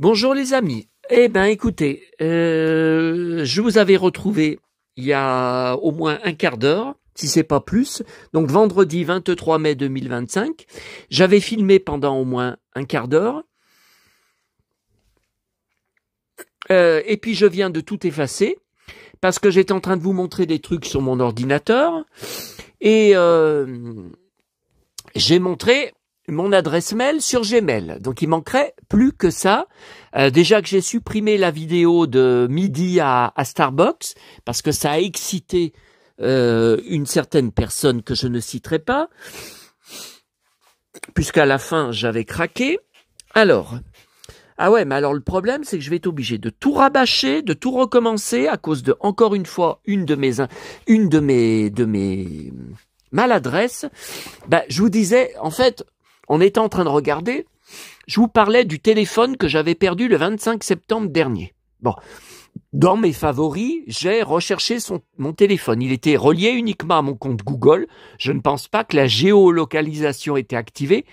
Bonjour les amis. Eh ben écoutez, je vous avais retrouvé il y a au moins un quart d'heure, si c'est pas plus. Donc vendredi 23 mai 2025, j'avais filmé pendant au moins un quart d'heure. Et puis je viens de tout effacer parce que j'étais en train de vous montrer des trucs sur mon ordinateur et j'ai montré mon adresse mail sur Gmail. Donc il manquerait plus que ça. Déjà que j'ai supprimé la vidéo de midi à Starbucks parce que ça a excité une certaine personne que je ne citerai pas, puisqu'à la fin j'avais craqué. Alors, ah ouais, mais alors le problème c'est que je vais être obligé de tout rabâcher, de tout recommencer à cause de, encore une fois, une de mes maladresses. Ben, je vous disais, en fait, on était en train de regarder, je vous parlais du téléphone que j'avais perdu le 25 septembre dernier. Bon, dans mes favoris, j'ai recherché mon téléphone. Il était relié uniquement à mon compte Google. Je ne pense pas que la géolocalisation était activée.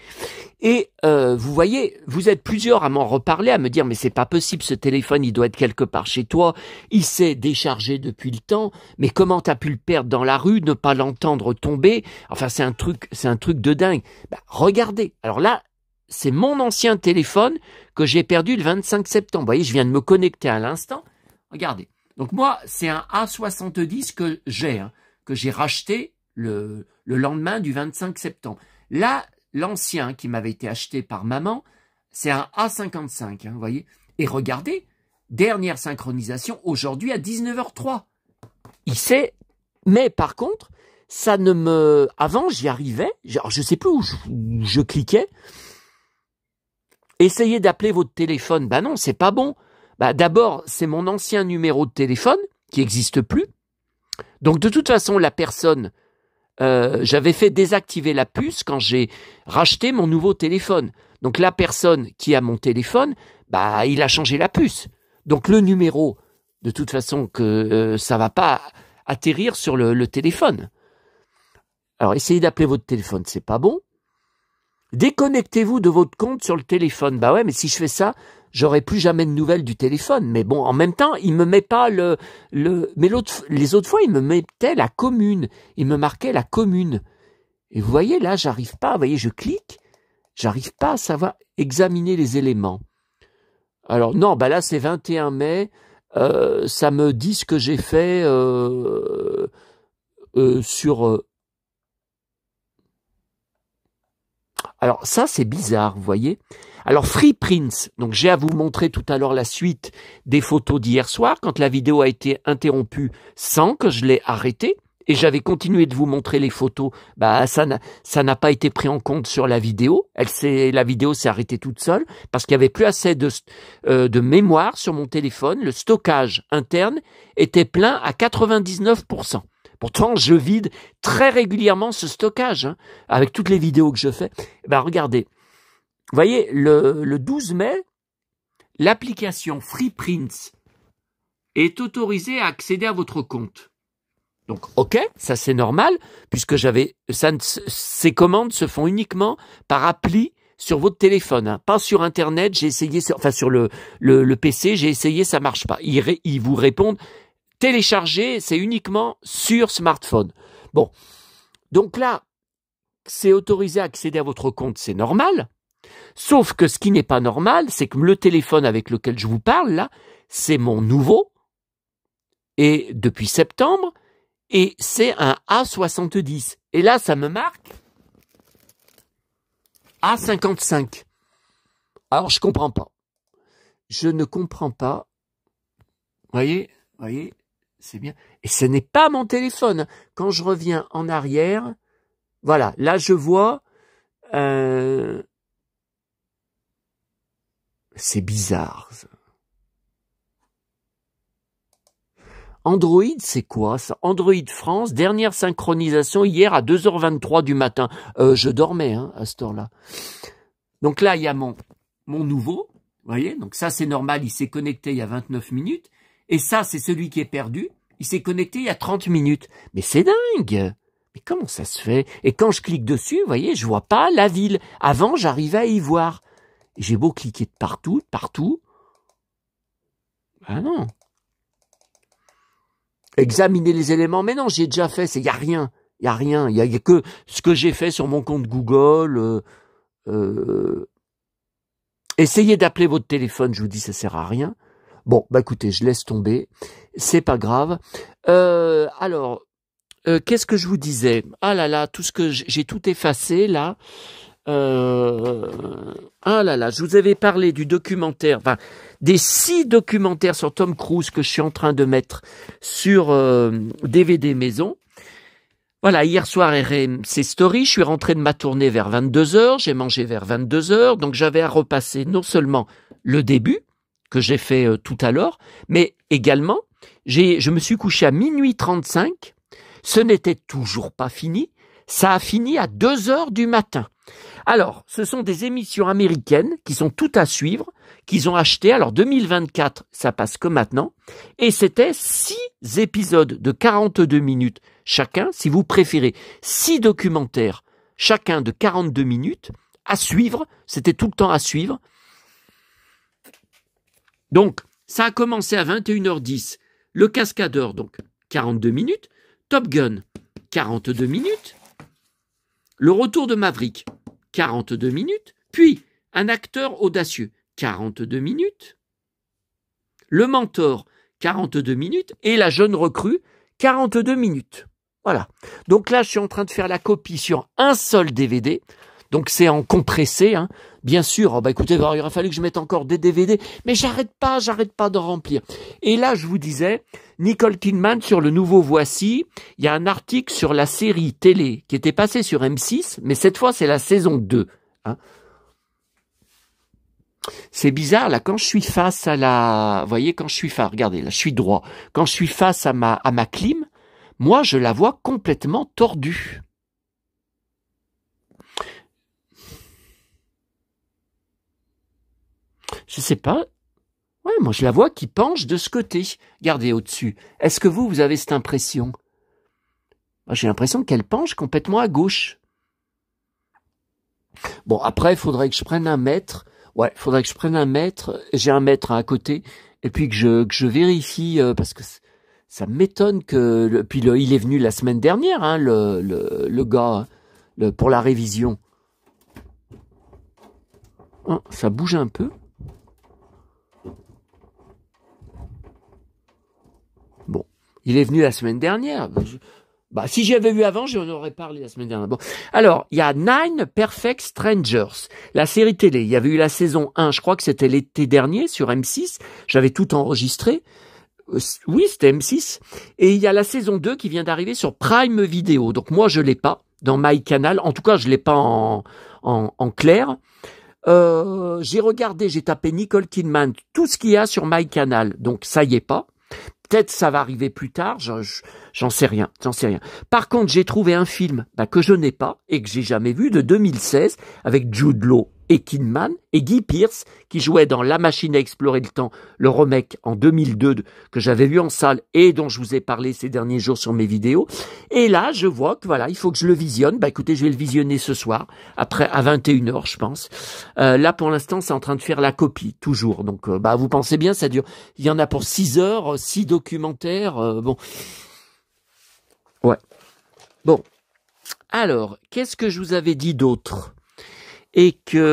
Et vous voyez, vous êtes plusieurs à m'en reparler, à me dire « Mais c'est pas possible, ce téléphone, il doit être quelque part chez toi. Il s'est déchargé depuis le temps. Mais comment t'as pu le perdre dans la rue, ne pas l'entendre tomber ?» Enfin, c'est un truc de dingue. Ben, regardez. Alors là, c'est mon ancien téléphone que j'ai perdu le 25 septembre. Vous voyez, je viens de me connecter à l'instant. Regardez. Donc moi, c'est un A70 que j'ai racheté le lendemain du 25 septembre. Là, l'ancien qui m'avait été acheté par maman, c'est un A55, vous voyez. Et regardez, dernière synchronisation aujourd'hui à 19h03. Il sait, mais par contre, ça ne me... Avant, j'y arrivais, alors je sais plus où je cliquais. Essayez d'appeler votre téléphone. Ben non, c'est pas bon. Ben d'abord, c'est mon ancien numéro de téléphone qui n'existe plus. Donc de toute façon, la personne... j'avais fait désactiver la puce quand j'ai racheté mon nouveau téléphone. Donc la personne qui a mon téléphone, bah il a changé la puce. Donc le numéro, de toute façon que ça va pas atterrir sur le téléphone. Alors essayez d'appeler votre téléphone, c'est pas bon. Déconnectez-vous de votre compte sur le téléphone. Bah ouais, mais si je fais ça, j'aurai plus jamais de nouvelles du téléphone. Mais bon, en même temps, il me met pas mais les autres fois, il me mettait la commune. Il me marquait la commune. Et vous voyez, là, j'arrive pas. Vous voyez, je clique. J'arrive pas à savoir examiner les éléments. Alors, non, bah là, c'est 21 mai. Ça me dit ce que j'ai fait sur... Alors ça, c'est bizarre, vous voyez. Alors Free Prince, donc j'ai à vous montrer tout à l'heure la suite des photos d'hier soir, quand la vidéo a été interrompue sans que je l'ai arrêtée, et j'avais continué de vous montrer les photos, bah ça n'a pas été pris en compte sur la vidéo. La vidéo s'est arrêtée toute seule, parce qu'il n'y avait plus assez de mémoire sur mon téléphone. Le stockage interne était plein à 99%. Pourtant, je vide très régulièrement ce stockage, avec toutes les vidéos que je fais. Ben regardez, vous voyez, le 12 mai, l'application Free Prince est autorisée à accéder à votre compte. Donc, ok, ça c'est normal, puisque ces commandes se font uniquement par appli sur votre téléphone, pas sur Internet. J'ai essayé, enfin sur le PC, j'ai essayé, ça marche pas. Ils vous répondent. Télécharger, c'est uniquement sur smartphone. Bon, donc là, c'est autorisé à accéder à votre compte, c'est normal. Sauf que ce qui n'est pas normal, c'est que le téléphone avec lequel je vous parle, là, c'est mon nouveau, et depuis septembre, et c'est un A70. Et là, ça me marque A55. Alors, je comprends pas. Je ne comprends pas. Voyez, c'est bien. Et ce n'est pas mon téléphone. Quand je reviens en arrière, voilà, là je vois, c'est bizarre. Ça. Android, c'est quoi ça? Android France, dernière synchronisation hier à 2h23 du matin. Je dormais à cette heure-là. Donc là, il y a mon nouveau, vous voyez, donc ça c'est normal, il s'est connecté il y a 29 minutes. Et ça, c'est celui qui est perdu. Il s'est connecté il y a 30 minutes. Mais c'est dingue. Mais comment ça se fait? Et quand je clique dessus, vous voyez, je vois pas la ville. Avant, j'arrivais à y voir. J'ai beau cliquer de partout. Ah non. Examiner les éléments, mais non, j'ai déjà fait, il n'y a rien. Il n'y a rien, il y a que ce que j'ai fait sur mon compte Google. Essayez d'appeler votre téléphone, je vous dis, ça sert à rien. Bon, bah écoutez, je laisse tomber. C'est pas grave. Alors, qu'est-ce que je vous disais? Ah là là, tout ce que j'ai tout effacé là. Ah là là, je vous avais parlé du documentaire, enfin, des 6 documentaires sur Tom Cruise que je suis en train de mettre sur DVD maison. Voilà, hier soir, RMC Story, je suis rentré de ma tournée vers 22h, j'ai mangé vers 22h, donc j'avais à repasser non seulement le début, que j'ai fait tout à l'heure, mais également, je me suis couché à minuit 35, ce n'était toujours pas fini, ça a fini à 2h du matin. Alors, ce sont des émissions américaines qui sont toutes à suivre, qu'ils ont achetées. Alors, 2024, ça passe que maintenant. Et c'était 6 épisodes de 42 minutes chacun, si vous préférez. 6 documentaires, chacun de 42 minutes, à suivre. C'était tout le temps à suivre. Donc, ça a commencé à 21h10. Le Cascadeur, donc, 42 minutes. Top Gun, 42 minutes. Le Retour de Maverick, 42 minutes, puis un acteur audacieux, 42 minutes, le mentor, 42 minutes, et la jeune recrue, 42 minutes. Voilà. Donc là, je suis en train de faire la copie sur un seul DVD, donc c'est en compressé, hein. Bien sûr, oh bah écoutez, il aurait fallu que je mette encore des DVD, mais j'arrête pas de remplir. Et là, je vous disais, Nicole Kidman sur le nouveau Voici, il y a un article sur la série télé qui était passée sur M6, mais cette fois c'est la saison 2. Hein. C'est bizarre, là, quand je suis face à la... Vous voyez, quand je suis face, regardez, là, je suis droit. Quand je suis face à ma clim, moi, je la vois complètement tordue. Je sais pas. Ouais, moi je la vois qui penche de ce côté. Regardez au-dessus. Est-ce que vous avez cette impression? Moi, j'ai l'impression qu'elle penche complètement à gauche. Bon, après, il faudrait que je prenne un mètre. Ouais, il faudrait que je prenne un mètre. J'ai un mètre à côté. Et puis que je vérifie, parce que ça m'étonne que... Puis il est venu la semaine dernière, hein, le gars, pour la révision. Oh, ça bouge un peu. Bon, il est venu la semaine dernière. Si j'y avais vu avant, j'en aurais parlé la semaine dernière. Bon, alors, il y a 9 Perfect Strangers, la série télé. Il y avait eu la saison 1, je crois que c'était l'été dernier sur M6. J'avais tout enregistré. Oui, c'était M6. Et il y a la saison 2 qui vient d'arriver sur Prime Video. Donc moi, je l'ai pas dans MyCanal. En tout cas, je l'ai pas en clair. J'ai regardé, j'ai tapé Nicole Kidman, tout ce qu'il y a sur MyCanal. Donc ça y est pas. Peut-être ça va arriver plus tard, j'en sais rien, Par contre, j'ai trouvé un film que je n'ai pas et que j'ai jamais vu de 2016 avec Jude Law et Kidman et Guy Pearce qui jouait dans La Machine à explorer le temps, le remake en 2002 que j'avais vu en salle et dont je vous ai parlé ces derniers jours sur mes vidéos. Et là, je vois que voilà, il faut que je le visionne. Écoutez, je vais le visionner ce soir, après à 21h, je pense. Là, pour l'instant, c'est en train de faire la copie, toujours. Donc, vous pensez bien, ça dure. Il y en a pour 6 heures, 6 documentaires. Bon. Ouais. Bon. Alors, qu'est-ce que je vous avais dit d'autre? Et que...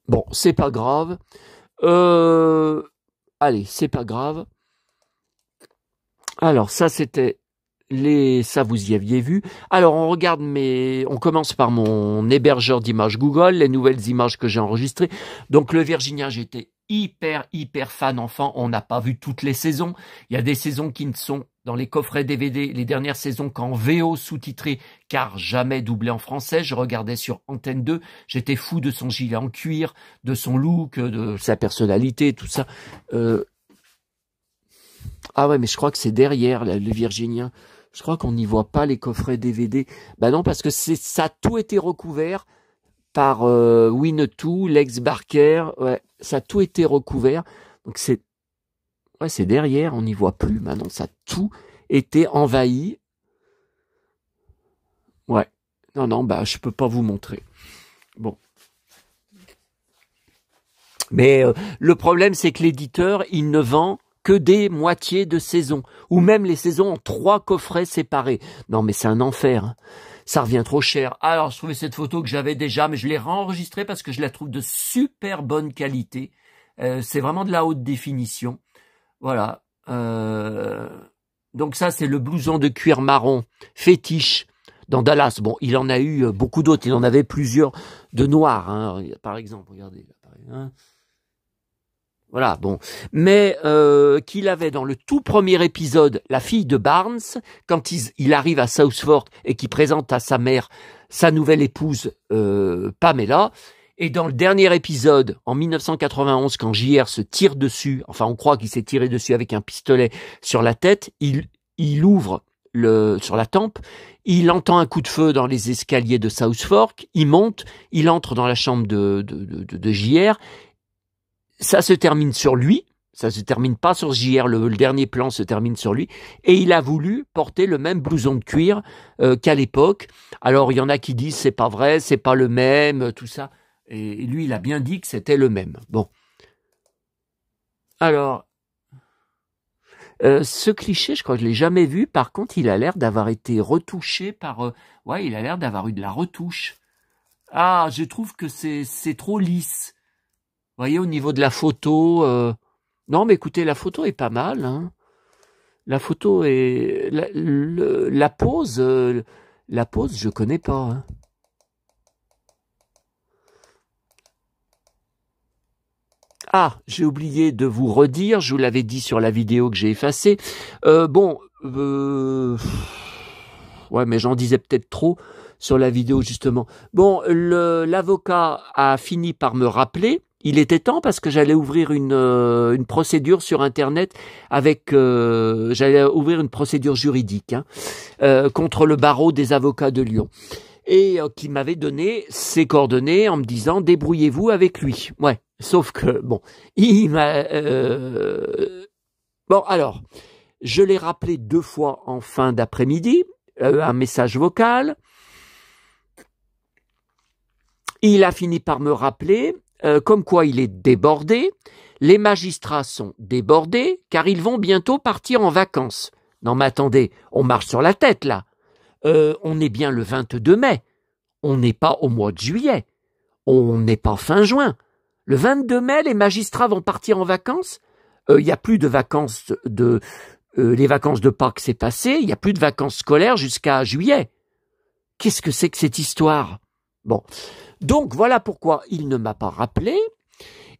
Bon, c'est pas grave. Allez, c'est pas grave. Alors, ça, c'était... Ça, vous y aviez vu. Alors, on regarde on commence par mon hébergeur d'images Google, les nouvelles images que j'ai enregistrées. Donc, le Virginien, j'étais hyper fan enfant. On n'a pas vu toutes les saisons. Il y a des saisons qui ne sont dans les coffrets DVD, les dernières saisons qu'en VO sous-titré, car jamais doublé en français. Je regardais sur Antenne 2. J'étais fou de son gilet en cuir, de son look, de sa personnalité, tout ça. Ah ouais, mais je crois que c'est derrière, là, le Virginien. Je crois qu'on n'y voit pas les coffrets DVD. Non, parce que ça a tout été recouvert par Winnetou, Lex Barker. Ouais, ça a tout été recouvert. Donc c'est derrière, on n'y voit plus maintenant. Ça a tout été envahi. Ouais. Non, je peux pas vous montrer. Bon. Mais le problème, c'est que l'éditeur, il ne vend que des moitiés de saison, ou même les saisons en 3 coffrets séparés. Non, mais c'est un enfer. Hein. Ça revient trop cher. Alors, je trouvais cette photo que j'avais déjà, mais je l'ai réenregistrée parce que je la trouve de super bonne qualité. C'est vraiment de la haute définition. Voilà. Donc ça, c'est le blouson de cuir marron fétiche dans Dallas. Bon, il en a eu beaucoup d'autres. Il en avait plusieurs de noirs, hein. Par exemple. Regardez. Hein. Voilà, bon. Mais qu'il avait dans le tout premier épisode, la fille de Barnes, quand il arrive à Southfort et qu'il présente à sa mère sa nouvelle épouse Pamela. Et dans le dernier épisode, en 1991, quand JR se tire dessus, enfin on croit qu'il s'est tiré dessus avec un pistolet sur la tête, il ouvre sur la tempe, il entend un coup de feu dans les escaliers de Southfork, il monte, il entre dans la chambre de JR. Ça se termine sur lui, ça se termine pas sur JR, le dernier plan se termine sur lui, et il a voulu porter le même blouson de cuir qu'à l'époque. Alors il y en a qui disent c'est pas vrai, c'est pas le même, tout ça, et lui il a bien dit que c'était le même. Bon. Alors, ce cliché, je crois que je l'ai jamais vu, par contre il a l'air d'avoir été retouché par... ouais, il a l'air d'avoir eu de la retouche. Ah, je trouve que c'est trop lisse. Vous voyez, au niveau de la photo, non, mais écoutez, la photo est pas mal. Hein. La photo est... La pose, je connais pas. Hein. Ah, j'ai oublié de vous redire, je vous l'avais dit sur la vidéo que j'ai effacée. Bon, ouais, mais j'en disais peut-être trop sur la vidéo, justement. Bon, l'avocat a fini par me rappeler. Il était temps parce que j'allais ouvrir une procédure sur Internet avec... j'allais ouvrir une procédure juridique contre le barreau des avocats de Lyon. Et qui m'avait donné ses coordonnées en me disant « Débrouillez-vous avec lui ». Ouais, sauf que, bon, il m'a... Bon, alors, je l'ai rappelé 2 fois en fin d'après-midi, un message vocal. Il a fini par me rappeler... comme quoi il est débordé, les magistrats sont débordés, car ils vont bientôt partir en vacances. Non mais attendez, on marche sur la tête là. On est bien le 22 mai, on n'est pas au mois de juillet, on n'est pas fin juin. Le 22 mai, les magistrats vont partir en vacances. Il n'y a plus de vacances les vacances de Pâques c'est passé, il n'y a plus de vacances scolaires jusqu'à juillet. Qu'est-ce que c'est que cette histoire? Bon. Donc voilà pourquoi il ne m'a pas rappelé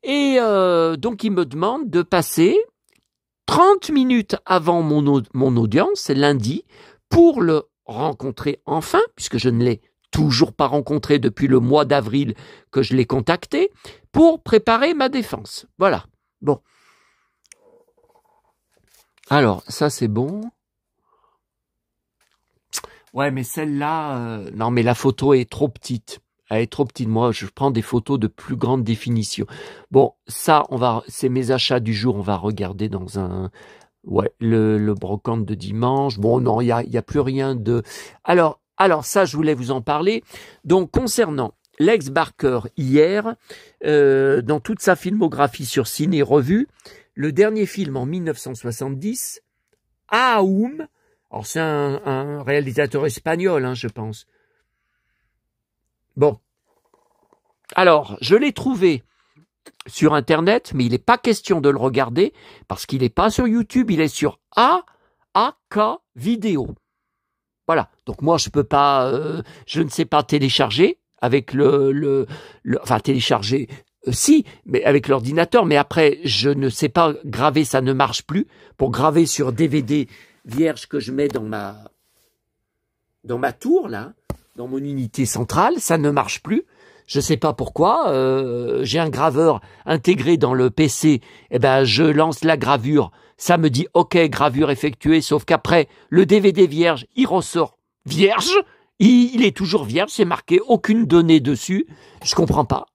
et donc il me demande de passer 30 minutes avant mon audience, lundi, pour le rencontrer enfin, puisque je ne l'ai toujours pas rencontré depuis le mois d'avril que je l'ai contacté, pour préparer ma défense. Voilà. Bon. Alors, ça c'est bon. Ouais, mais celle-là, non mais la photo est trop petite. Elle est trop petite. Moi, je prends des photos de plus grande définition. Bon, ça, c'est mes achats du jour. On va regarder dans ouais, le brocante de dimanche. Bon, non, il y a plus rien de... Alors, ça, je voulais vous en parler. Donc, concernant Lex Barker, hier, dans toute sa filmographie sur Ciné Revue, le dernier film en 1970, Aum, alors c'est un réalisateur espagnol, hein, je pense. Bon, alors, je l'ai trouvé sur Internet, mais il n'est pas question de le regarder, parce qu'il n'est pas sur YouTube, il est sur AAK Vidéo. Voilà, donc moi je peux pas, je ne sais pas télécharger avec enfin télécharger, si, mais avec l'ordinateur, mais après je ne sais pas graver, ça ne marche plus. Pour graver sur DVD vierge que je mets dans ma tour, là, dans mon unité centrale, ça ne marche plus. Je sais pas pourquoi, j'ai un graveur intégré dans le PC, eh ben je lance la gravure, ça me dit OK, gravure effectuée, sauf qu'après, le DVD vierge, il ressort vierge, il est toujours vierge, c'est marqué aucune donnée dessus, je comprends pas.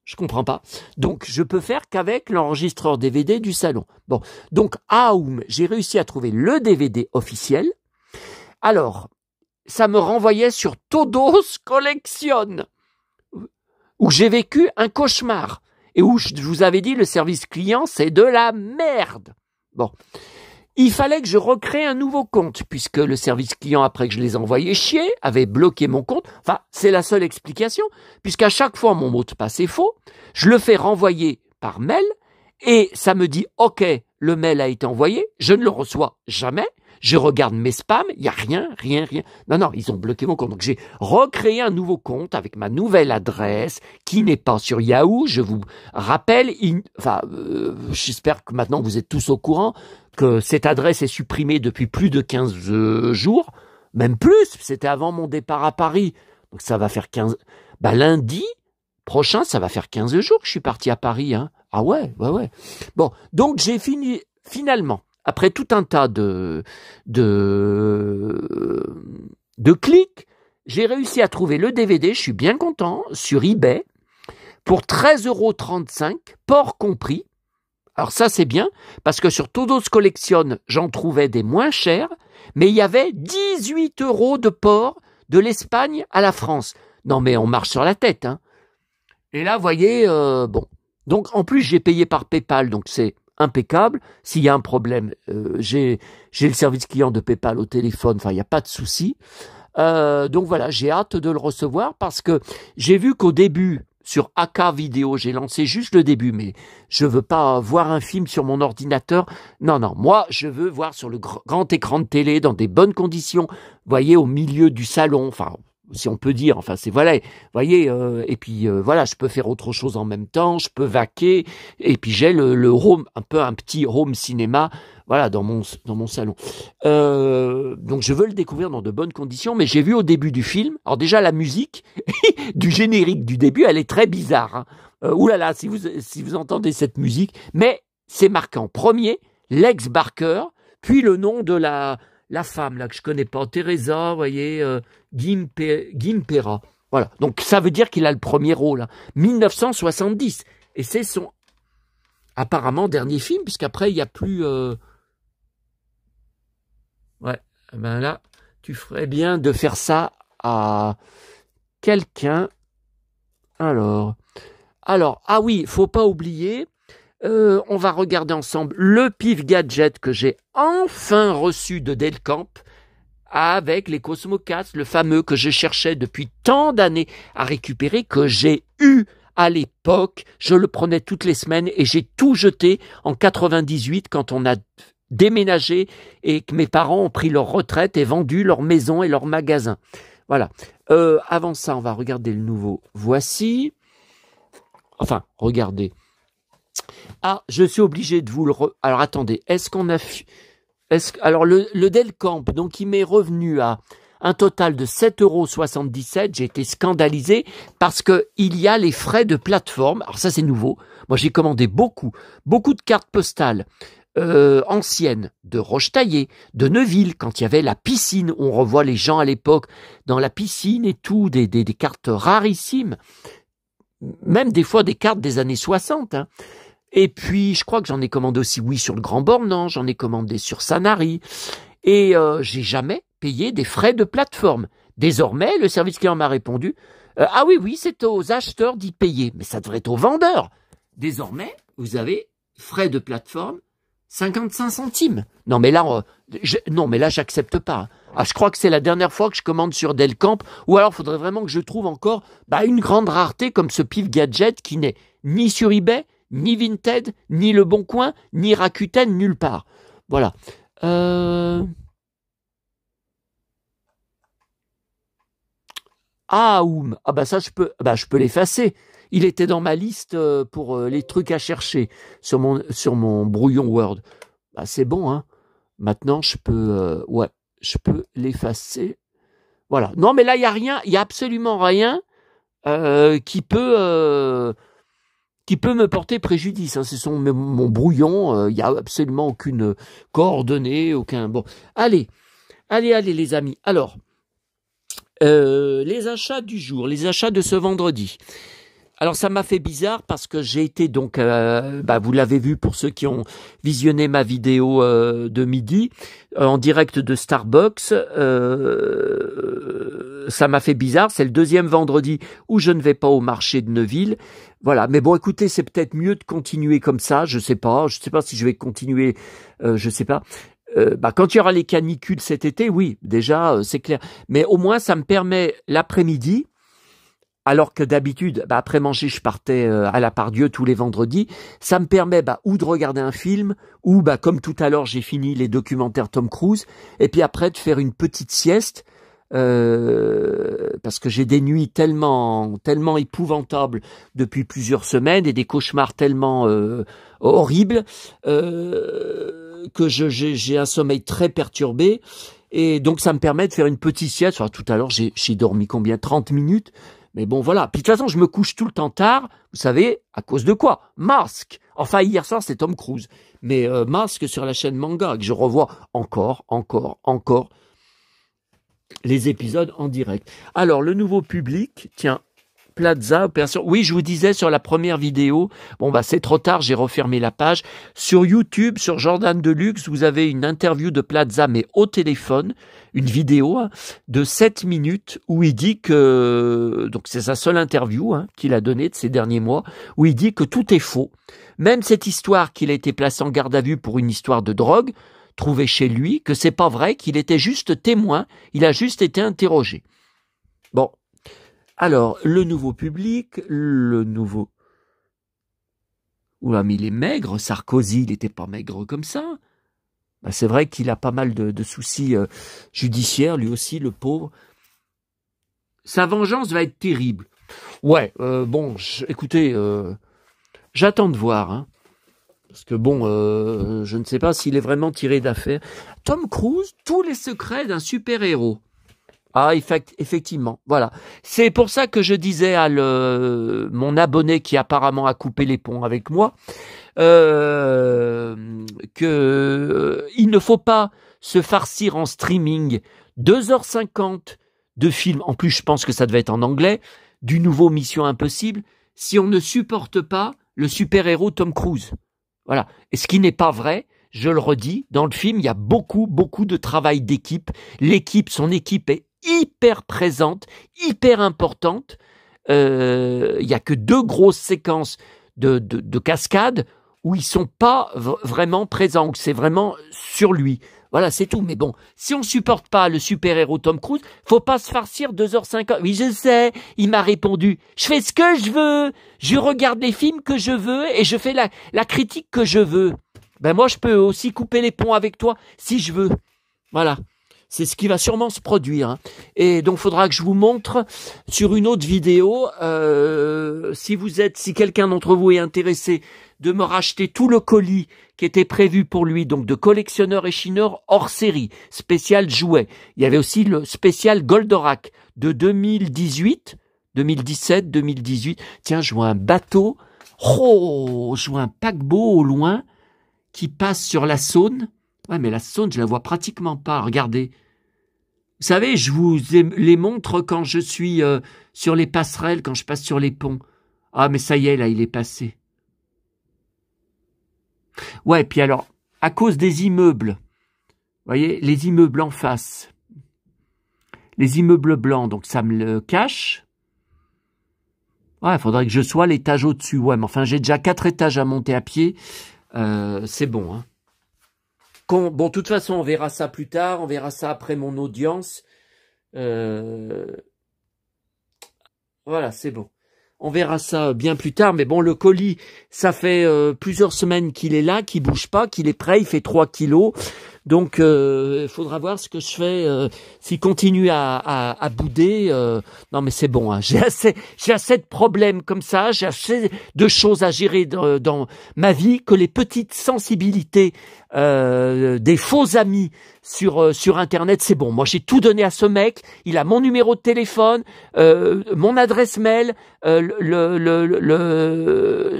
Donc je peux faire qu'avec l'enregistreur DVD du salon. Bon, donc Aum, j'ai réussi à trouver le DVD officiel. Alors, ça me renvoyait sur Todos Collection, où j'ai vécu un cauchemar. et où je vous avais dit le service client, c'est de la merde. Bon. Il fallait que je recrée un nouveau compte, puisque le service client, après que je les envoyais chier, avait bloqué mon compte. Enfin, c'est la seule explication, puisqu'à chaque fois mon mot de passe est faux, je le fais renvoyer par mail, et ça me dit « Ok, le mail a été envoyé », je ne le reçois jamais, je regarde mes spams, il n'y a rien. Non, ils ont bloqué mon compte. Donc j'ai recréé un nouveau compte avec ma nouvelle adresse, qui n'est pas sur Yahoo, je vous rappelle, j'espère que maintenant vous êtes tous au courant, que cette adresse est supprimée depuis plus de 15 jours, même plus, c'était avant mon départ à Paris. Donc ça va faire 15... lundi prochain, ça va faire 15 jours que je suis parti à Paris. Hein. Ah ouais. Bon, donc j'ai fini, finalement, après tout un tas de clics, j'ai réussi à trouver le DVD, je suis bien content, sur eBay, pour 13,35 €, port compris. Alors ça c'est bien, parce que sur Todos Collection, j'en trouvais des moins chers, mais il y avait 18 € de port de l'Espagne à la France. Non mais on marche sur la tête, hein. Et là, vous voyez, bon. Donc en plus, j'ai payé par PayPal, donc c'est impeccable. S'il y a un problème, j'ai le service client de PayPal au téléphone, enfin il n'y a pas de souci. Donc voilà, j'ai hâte de le recevoir parce que j'ai vu qu'au début, sur AK Vidéo, j'ai lancé juste le début, mais je veux pas voir un film sur mon ordinateur. Non, moi, je veux voir sur le grand écran de télé, dans des bonnes conditions, vous voyez, au milieu du salon, enfin, si on peut dire, enfin, c'est voilà, vous voyez, et puis voilà, je peux faire autre chose en même temps, je peux vaquer, et puis j'ai le home, un petit home cinéma, voilà, dans mon salon. Donc je veux le découvrir dans de bonnes conditions, mais j'ai vu au début du film, alors déjà la musique du générique du début, elle est très bizarre. Hein. Oulala, si vous entendez cette musique, mais c'est marquant. Premier, Lex Barker, puis le nom de la femme là que je connais pas, Teresa, vous voyez, Gimpera. Voilà, donc ça veut dire qu'il a le premier rôle, hein. 1970, et c'est son apparemment dernier film, puisqu'après il n'y a plus... Ouais, ben là, tu ferais bien de faire ça à quelqu'un. Alors, ah oui, faut pas oublier, on va regarder ensemble le Pif Gadget que j'ai enfin reçu de Delcamp avec les Cosmocats, le fameux que je cherchais depuis tant d'années à récupérer, que j'ai eu à l'époque. Je le prenais toutes les semaines et j'ai tout jeté en 98 quand on a déménagé et que mes parents ont pris leur retraite et vendu leur maison et leur magasin. Voilà. Avant ça, on va regarder le nouveau. Voici. Enfin, regardez. Ah, je suis obligé de vous le... Alors, attendez. Est-ce qu'on a... Alors, le Delcamp, donc, il m'est revenu à un total de 7,77 €. J'ai été scandalisé parce que il y a les frais de plateforme. Alors, ça, c'est nouveau. Moi, j'ai commandé beaucoup de cartes postales anciennes de Rochetaillé, de Neuville, quand il y avait la piscine. On revoit les gens à l'époque dans la piscine et tout, des cartes rarissimes. Même des fois des cartes des années 60. Hein. Et puis, je crois que j'en ai commandé aussi, oui, sur le Grand Bornand, j'en ai commandé sur Sanary. Et j'ai jamais payé des frais de plateforme. Désormais, le service client m'a répondu, ah oui, c'est aux acheteurs d'y payer. Mais ça devrait être aux vendeurs. Désormais, vous avez frais de plateforme 55 centimes. Non, mais là, j'accepte pas. Ah, je crois que c'est la dernière fois que je commande sur Delcamp, ou alors il faudrait vraiment que je trouve encore une grande rareté comme ce Pif Gadget qui n'est ni sur eBay, ni Vinted, ni Le Bon Coin, ni Rakuten, nulle part. Voilà. Ça je peux l'effacer. Il était dans ma liste pour les trucs à chercher sur mon brouillon Word. C'est bon, hein. Maintenant, je peux l'effacer. Voilà. Non, mais là, il y a rien, il y a absolument rien qui peut me porter préjudice. Hein. C'est mon brouillon. Il y a absolument aucune coordonnée, aucun. Bon, allez, les amis. Alors, les achats du jour, les achats de ce vendredi. Alors ça m'a fait bizarre parce que j'ai été donc, vous l'avez vu pour ceux qui ont visionné ma vidéo de midi en direct de Starbucks. Ça m'a fait bizarre. C'est le deuxième vendredi où je ne vais pas au marché de Neuville. Voilà. Mais bon, écoutez, c'est peut-être mieux de continuer comme ça. Je sais pas si je vais continuer. Je sais pas. Quand il y aura les canicules cet été, oui, déjà c'est clair. Mais au moins ça me permet l'après-midi. Alors que d'habitude, après manger, je partais à la Part-Dieu tous les vendredis. Ça me permet ou de regarder un film, ou comme tout à l'heure, j'ai fini les documentaires Tom Cruise, et puis après de faire une petite sieste, parce que j'ai des nuits tellement épouvantables depuis plusieurs semaines et des cauchemars tellement horribles que j'ai un sommeil très perturbé. Et donc ça me permet de faire une petite sieste. Enfin, tout à l'heure, j'ai dormi combien? 30 minutes. Mais bon, voilà. Puis de toute façon, je me couche tout le temps tard. Vous savez, à cause de quoi? Mask. Enfin, hier soir, c'est Tom Cruise. Mais Mask sur la chaîne Manga, que je revois encore les épisodes en direct. Alors, le nouveau public, tiens, Plaza, oui, je vous disais sur la première vidéo, c'est trop tard, j'ai refermé la page. Sur YouTube, sur Jordan Deluxe, vous avez une interview de Plaza, mais au téléphone, une vidéo de 7 minutes où il dit que, donc c'est sa seule interview qu'il a donnée de ces derniers mois, où il dit que tout est faux. Même cette histoire qu'il a été placé en garde à vue pour une histoire de drogue, trouvée chez lui, que c'est pas vrai, qu'il était juste témoin, il a juste été interrogé. Bon. Alors, le nouveau public, Oula, mais il est maigre, Sarkozy, il n'était pas maigre comme ça. C'est vrai qu'il a pas mal de soucis judiciaires, lui aussi, le pauvre. Sa vengeance va être terrible. Ouais, écoutez, j'attends de voir, parce que je ne sais pas s'il est vraiment tiré d'affaire. Tom Cruise, tous les secrets d'un super-héros. Ah, effectivement, voilà. C'est pour ça que je disais à mon abonné qui apparemment a coupé les ponts avec moi, que il ne faut pas se farcir en streaming 2h50 de films. En plus, je pense que ça devait être en anglais, du nouveau Mission Impossible, si on ne supporte pas le super-héros Tom Cruise. Voilà. Et ce qui n'est pas vrai. Je le redis, dans le film, il y a beaucoup de travail d'équipe. Son équipe est hyper présente, hyper importante. Il y a que 2 grosses séquences de cascades où ils sont pas vraiment présents, où c'est vraiment sur lui. Voilà, c'est tout. Mais bon, si on supporte pas le super-héros Tom Cruise, faut pas se farcir 2h50. Oui, je sais, il m'a répondu. Je fais ce que je veux. Je regarde les films que je veux et je fais la critique que je veux. Moi, je peux aussi couper les ponts avec toi si je veux. Voilà. C'est ce qui va sûrement se produire. Et donc, il faudra que je vous montre sur une autre vidéo, si quelqu'un d'entre vous est intéressé de me racheter tout le colis qui était prévu pour lui, donc de collectionneur et chineur hors série, spécial jouet. Il y avait aussi le spécial Goldorak de 2017, 2018. Tiens, je vois un bateau. Oh, je vois un paquebot au loin qui passe sur la Saône. Ouais, mais la Saône, je la vois pratiquement pas. Regardez. Vous savez, je vous les montre quand je suis sur les passerelles, quand je passe sur les ponts. Ah, mais ça y est, là, il est passé. Ouais, puis alors, à cause des immeubles, vous voyez, les immeubles en face, les immeubles blancs, donc ça me le cache. Ouais, il faudrait que je sois à l'étage au-dessus. Ouais, mais enfin, j'ai déjà 4 étages à monter à pied. C'est bon, Bon, de toute façon, on verra ça plus tard, on verra ça après mon audience. Voilà, c'est bon. On verra ça bien plus tard, mais bon, le colis, ça fait plusieurs semaines qu'il est là, qu'il bouge pas, qu'il est prêt, il fait 3 kilos. Donc, il faudra voir ce que je fais. S'il continue à bouder, non mais c'est bon. J'ai assez de problèmes comme ça. J'ai assez de choses à gérer dans ma vie que les petites sensibilités des faux amis sur Internet. C'est bon. Moi, j'ai tout donné à ce mec. Il a mon numéro de téléphone, mon adresse mail,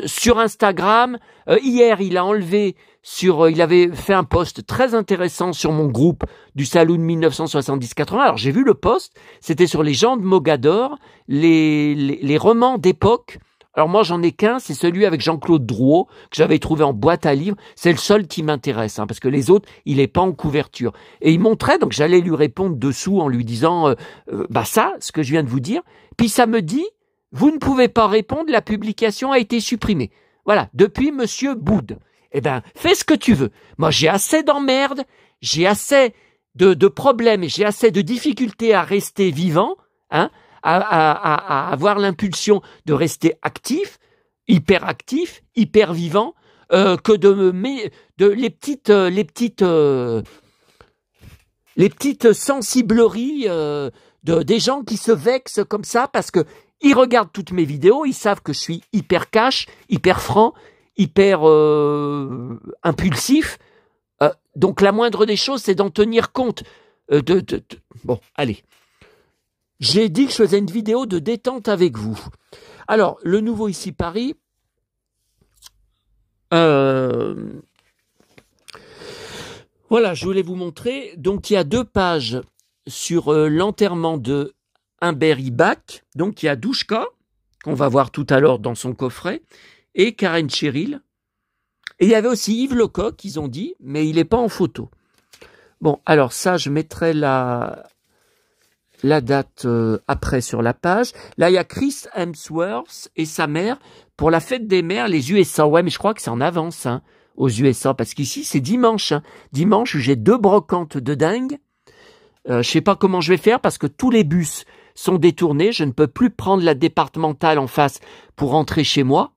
sur Instagram. Hier, il a enlevé. Il avait fait un post très intéressant sur mon groupe du Saloon 1970-80. Alors j'ai vu le post, c'était sur les gens de Mogador, les romans d'époque Alors moi, j'en ai qu'un, c'est celui avec Jean-Claude Drouot, que j'avais trouvé en boîte à livres. C'est le seul qui m'intéresse, hein, parce que les autres, il est pas en couverture. Et il montrait, donc j'allais lui répondre dessous en lui disant, bah ça, ce que je viens de vous dire. Puis ça me dit, vous ne pouvez pas répondre, la publication a été supprimée. Voilà, depuis Monsieur Boud. Eh ben, fais ce que tu veux. Moi, j'ai assez d'emmerdes, j'ai assez de problèmes, et j'ai assez de difficultés à rester vivant, hein, à avoir l'impulsion de rester actif, hyper vivant, que les petites sensibleries des gens qui se vexent comme ça parce que ils regardent toutes mes vidéos, ils savent que je suis hyper cash, hyper franc, hyper impulsif. Donc la moindre des choses, c'est d'en tenir compte. Bon, allez. J'ai dit que je faisais une vidéo de détente avec vous. Alors, le nouveau ici Paris. Voilà, je voulais vous montrer. Donc, il y a 2 pages sur l'enterrement de Humbert Ibach. Donc, il y a Douchka, qu'on va voir tout à l'heure dans son coffret, et Karen Cheryl. Et il y avait aussi Yves Lecoq, ils ont dit, mais il n'est pas en photo. Bon, alors ça, je mettrai la date après sur la page. Là, il y a Chris Hemsworth et sa mère pour la fête des mères, les USA. Ouais, mais je crois que c'est en avance hein, aux USA, parce qu'ici, c'est dimanche. Hein. Dimanche, j'ai 2 brocantes de dingue. Je sais pas comment je vais faire, parce que tous les bus sont détournés. Je ne peux plus prendre la départementale en face pour rentrer chez moi.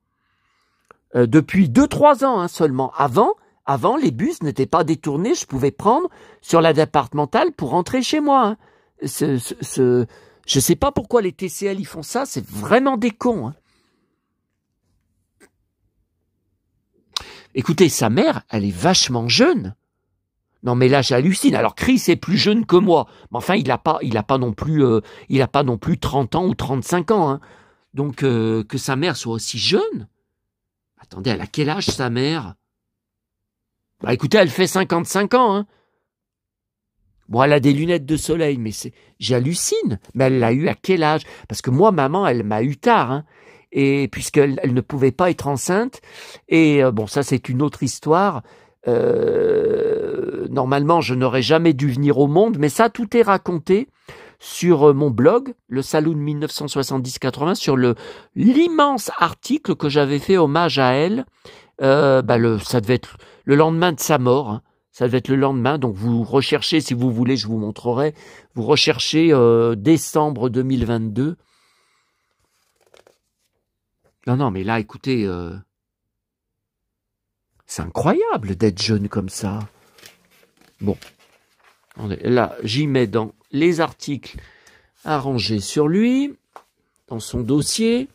Depuis 2-3 ans hein, seulement. Avant, les bus n'étaient pas détournés. Je pouvais prendre sur la départementale pour rentrer chez moi. Hein. Je sais pas pourquoi les TCL ils font ça, c'est vraiment des cons. Hein. Écoutez, sa mère, elle est vachement jeune. Non mais là j'hallucine. Alors Chris est plus jeune que moi, mais enfin il a pas non plus 30 ans ou 35 ans. Hein. Donc que sa mère soit aussi jeune. Attendez, elle a quel âge sa mère? Bah écoutez, elle fait 55 ans. Hein. Bon, elle a des lunettes de soleil, mais j'hallucine. Mais elle l'a eu à quel âge? Parce que moi, maman, elle m'a eu tard, hein. Et puisqu'elle ne pouvait pas être enceinte. Et bon, ça, c'est une autre histoire. Normalement, je n'aurais jamais dû venir au monde, mais ça, tout est raconté sur mon blog, le Saloon 1970-80, sur l'immense article que j'avais fait hommage à elle. Ça devait être le lendemain de sa mort. Hein. Ça devait être le lendemain, donc vous recherchez, si vous voulez, je vous montrerai, vous recherchez décembre 2022. Non, mais là, écoutez, c'est incroyable d'être jeune comme ça. Bon, là, j'y mets dans les articles arrangés sur lui, dans son dossier.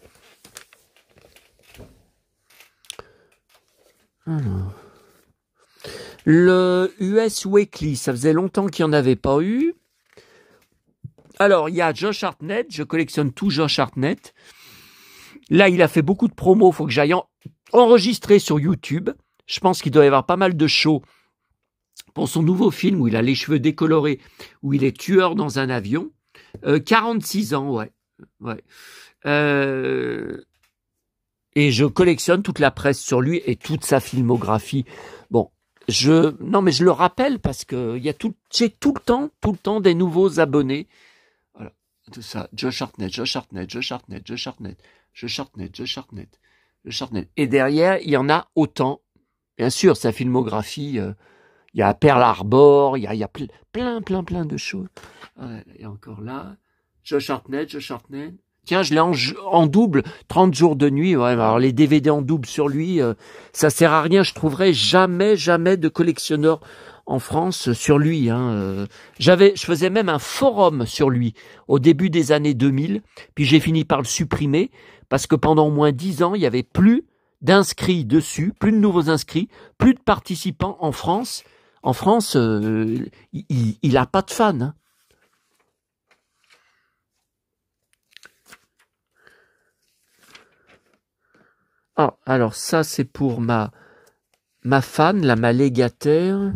Alors... Le US Weekly, ça faisait longtemps qu'il n'y en avait pas eu. Alors, il y a Josh Hartnett, je collectionne tout Josh Hartnett. Là, il a fait beaucoup de promos, il faut que j'aille enregistrer sur YouTube. Je pense qu'il doit y avoir pas mal de shows pour son nouveau film où il a les cheveux décolorés, où il est tueur dans un avion. 46 ans, ouais. Et je collectionne toute la presse sur lui et toute sa filmographie. Bon. Non, mais je le rappelle parce que j'ai tout le temps des nouveaux abonnés. Voilà, tout ça. Josh Hartnett. Et derrière, il y en a autant. Bien sûr, sa filmographie, il y a Pearl Harbor, il y a plein de choses. Ouais, et encore là, Josh Hartnett. Tiens, je l'ai en double, 30 jours de nuit. Ouais, alors les DVD en double sur lui, ça sert à rien. Je trouverai jamais de collectionneur en France sur lui. Hein. Je faisais même un forum sur lui au début des années 2000, puis j'ai fini par le supprimer parce que pendant au moins 10 ans, il y avait plus d'inscrits dessus, plus de nouveaux inscrits, plus de participants en France. En France, il a pas de fans. Hein. Ah, alors ça c'est pour ma fan, ma légataire.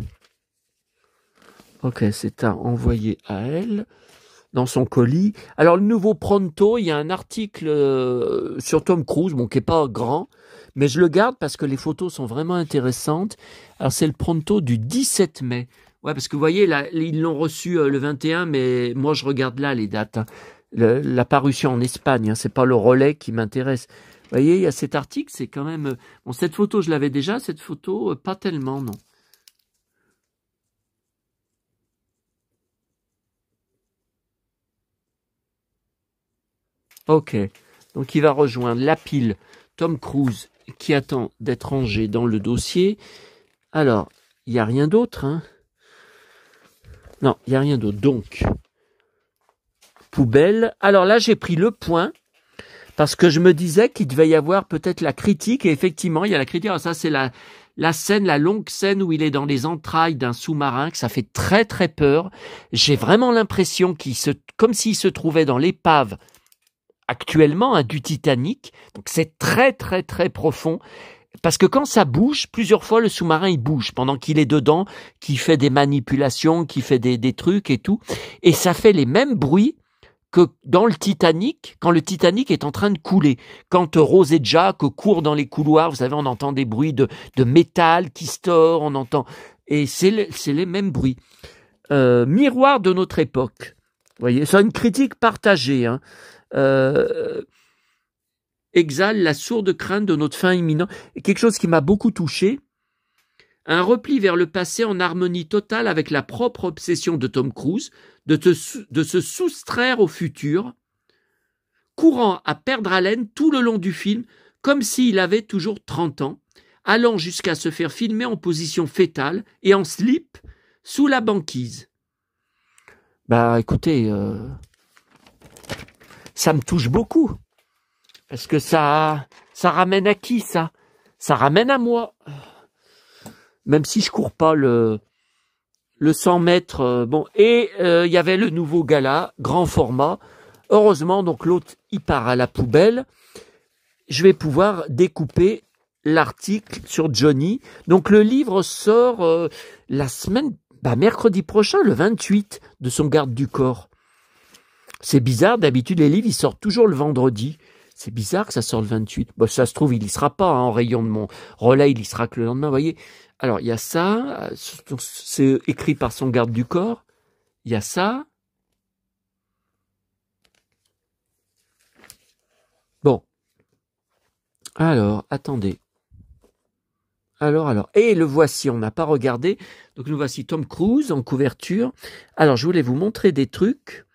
Ok, c'est à envoyer à elle. dans son colis. Alors, le nouveau Pronto, il y a un article sur Tom Cruise, bon, qui est pas grand, mais je le garde parce que les photos sont vraiment intéressantes. Alors, c'est le Pronto du 17 mai. Ouais, parce que vous voyez, là, ils l'ont reçu le 21, mais moi, je regarde là les dates. Hein. La parution en Espagne, hein, c'est pas le relais qui m'intéresse. Vous voyez, il y a cet article, c'est quand même... Bon, cette photo, je l'avais déjà, cette photo, pas tellement, non. Ok, donc il va rejoindre la pile Tom Cruise qui attend d'être rangé dans le dossier. Alors, il n'y a rien d'autre, hein? Non, il n'y a rien d'autre. Donc, poubelle. Alors là, j'ai pris le point parce que je me disais qu'il devait y avoir peut-être la critique. Et effectivement, il y a la critique. Alors ça, c'est la scène, la longue scène où il est dans les entrailles d'un sous-marin, que ça fait très très peur. J'ai vraiment l'impression comme s'il se trouvait dans l'épave actuellement, hein, du Titanic. Donc c'est très très très profond. Parce que quand ça bouge, plusieurs fois le sous-marin il bouge pendant qu'il est dedans, qu'il fait des manipulations, qu'il fait des trucs et tout. Et ça fait les mêmes bruits que dans le Titanic, quand le Titanic est en train de couler. Quand Rose et Jack courent dans les couloirs, vous savez, on entend des bruits de métal qui se tord, on entend... Et c'est les mêmes bruits. Miroir de notre époque. Vous voyez, c'est une critique partagée, hein. Exhale la sourde crainte de notre fin imminente. Quelque chose qui m'a beaucoup touché. Un repli vers le passé en harmonie totale avec la propre obsession de Tom Cruise de se soustraire au futur, courant à perdre haleine tout le long du film, comme s'il avait toujours 30 ans, allant jusqu'à se faire filmer en position fétale et en slip sous la banquise. Bah écoutez, ça me touche beaucoup. Parce que ça ramène à qui, ça? Ça ramène à moi. Même si je cours pas le 100 mètres. Bon, et il y avait le nouveau gala, grand format. Heureusement, donc l'autre, il part à la poubelle. Je vais pouvoir découper l'article sur Johnny. Donc le livre sort la semaine, mercredi prochain, le 28, de son garde du corps. C'est bizarre, d'habitude les livres, ils sortent toujours le vendredi. C'est bizarre que ça sorte le 28. Bon, ça se trouve, il y sera pas, hein, en rayon de mon relais, il y sera que le lendemain, vous voyez. Alors, il y a ça, c'est écrit par son garde du corps. Il y a ça. Bon. Alors, attendez. Alors. Et le voici, on n'a pas regardé. Donc, nous voici Tom Cruise en couverture. Alors, je voulais vous montrer des trucs.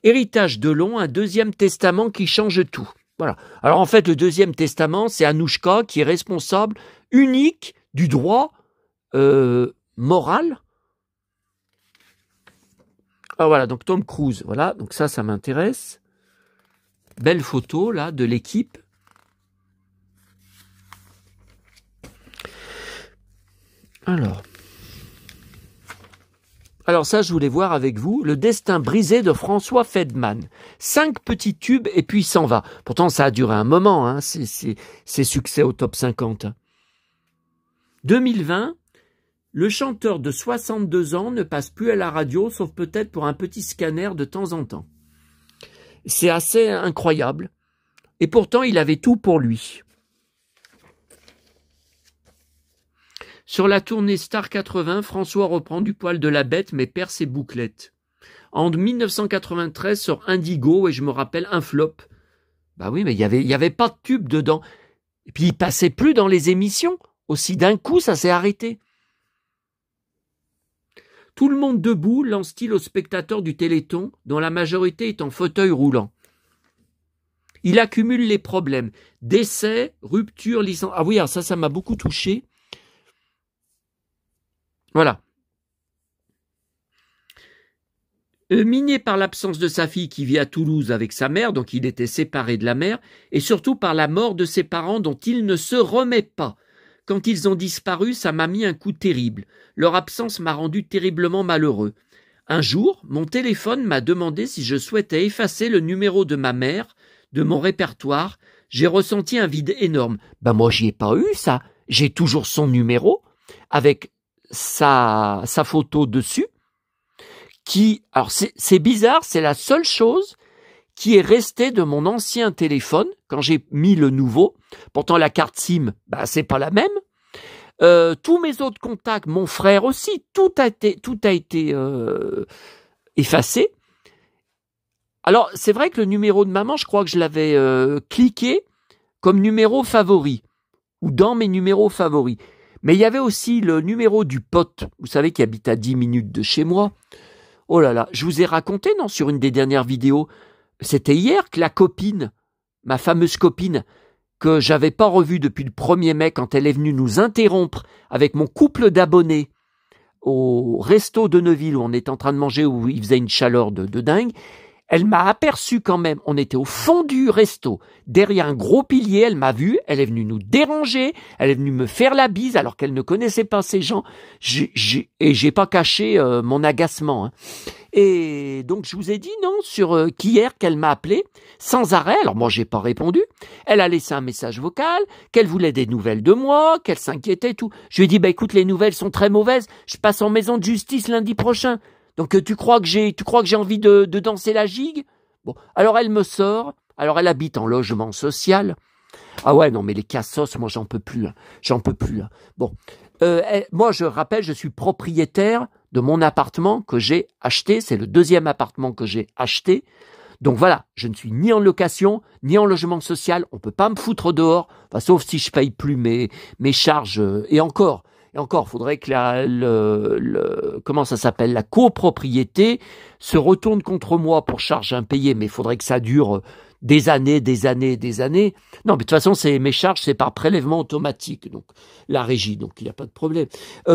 Héritage de Long, un deuxième testament qui change tout. Voilà. Alors, en fait, le deuxième testament, c'est Anouchka qui est responsable unique du droit moral. Ah, voilà, donc Tom Cruise. Voilà, donc ça m'intéresse. Belle photo, là, de l'équipe. Alors ça, je voulais voir avec vous le destin brisé de François Feldman. 5 petits tubes et puis il s'en va. Pourtant, ça a duré un moment, hein, ces succès au top 50. 2020, le chanteur de 62 ans ne passe plus à la radio, sauf peut-être pour un petit scanner de temps en temps. C'est assez incroyable. Et pourtant, il avait tout pour lui. Sur la tournée Star 80, François reprend du poil de la bête mais perd ses bouclettes. En 1993 sort Indigo et je me rappelle un flop. Bah oui, mais il y avait pas de tube dedans. Et puis il passait plus dans les émissions. Aussi d'un coup, ça s'est arrêté. Tout le monde debout lance-t-il aux spectateurs du Téléthon, dont la majorité est en fauteuil roulant. Il accumule les problèmes. Décès, rupture, licence. Ah oui, alors ça m'a beaucoup touché. Voilà. Miné par l'absence de sa fille qui vit à Toulouse avec sa mère, donc il était séparé de la mère, et surtout par la mort de ses parents dont il ne se remet pas. Quand ils ont disparu, ça m'a mis un coup terrible. Leur absence m'a rendu terriblement malheureux. Un jour, mon téléphone m'a demandé si je souhaitais effacer le numéro de ma mère de mon répertoire. J'ai ressenti un vide énorme. Ben moi, j'y ai pas eu ça. J'ai toujours son numéro avec sa photo dessus, alors c'est bizarre, c'est la seule chose qui est restée de mon ancien téléphone quand j'ai mis le nouveau. Pourtant la carte SIM, bah c'est pas la même. Tous mes autres contacts, mon frère aussi, tout a été effacé. Alors c'est vrai que le numéro de maman, je crois que je l'avais cliqué comme numéro favori ou dans mes numéros favoris. Mais il y avait aussi le numéro du pote, vous savez, qui habite à 10 minutes de chez moi. Oh là là, je vous ai raconté, non, sur une des dernières vidéos, c'était hier que la copine, ma fameuse copine, que j'avais pas revue depuis le 1er mai quand elle est venue nous interrompre avec mon couple d'abonnés au resto de Neuville où on était en train de manger, où il faisait une chaleur de dingue. Elle m'a aperçu quand même, on était au fond du resto, derrière un gros pilier, elle m'a vu, elle est venue nous déranger, elle est venue me faire la bise alors qu'elle ne connaissait pas ces gens, et j'ai pas caché mon agacement. Hein. Et donc je vous ai dit non, sur qu'hier qu'elle m'a appelé sans arrêt, alors moi j'ai pas répondu, elle a laissé un message vocal, qu'elle voulait des nouvelles de moi, qu'elle s'inquiétait et tout. Je lui ai dit, bah écoute, les nouvelles sont très mauvaises, je passe en maison de justice lundi prochain. Donc tu crois que j'ai envie de danser la gigue? Bon, alors elle me sort, alors elle habite en logement social. Ah ouais, non mais les cassos, moi j'en peux plus, hein. J'en peux plus. Hein. Bon, moi je rappelle, je suis propriétaire de mon appartement que j'ai acheté, c'est le 2e appartement que j'ai acheté. Donc voilà, je ne suis ni en location, ni en logement social, on peut pas me foutre dehors, enfin, sauf si je paye plus mes charges, et encore, faudrait que comment ça s'appelle, la copropriété se retourne contre moi pour charges impayées, mais il faudrait que ça dure des années. Non, mais de toute façon, mes charges, c'est par prélèvement automatique, donc la régie, donc il n'y a pas de problème.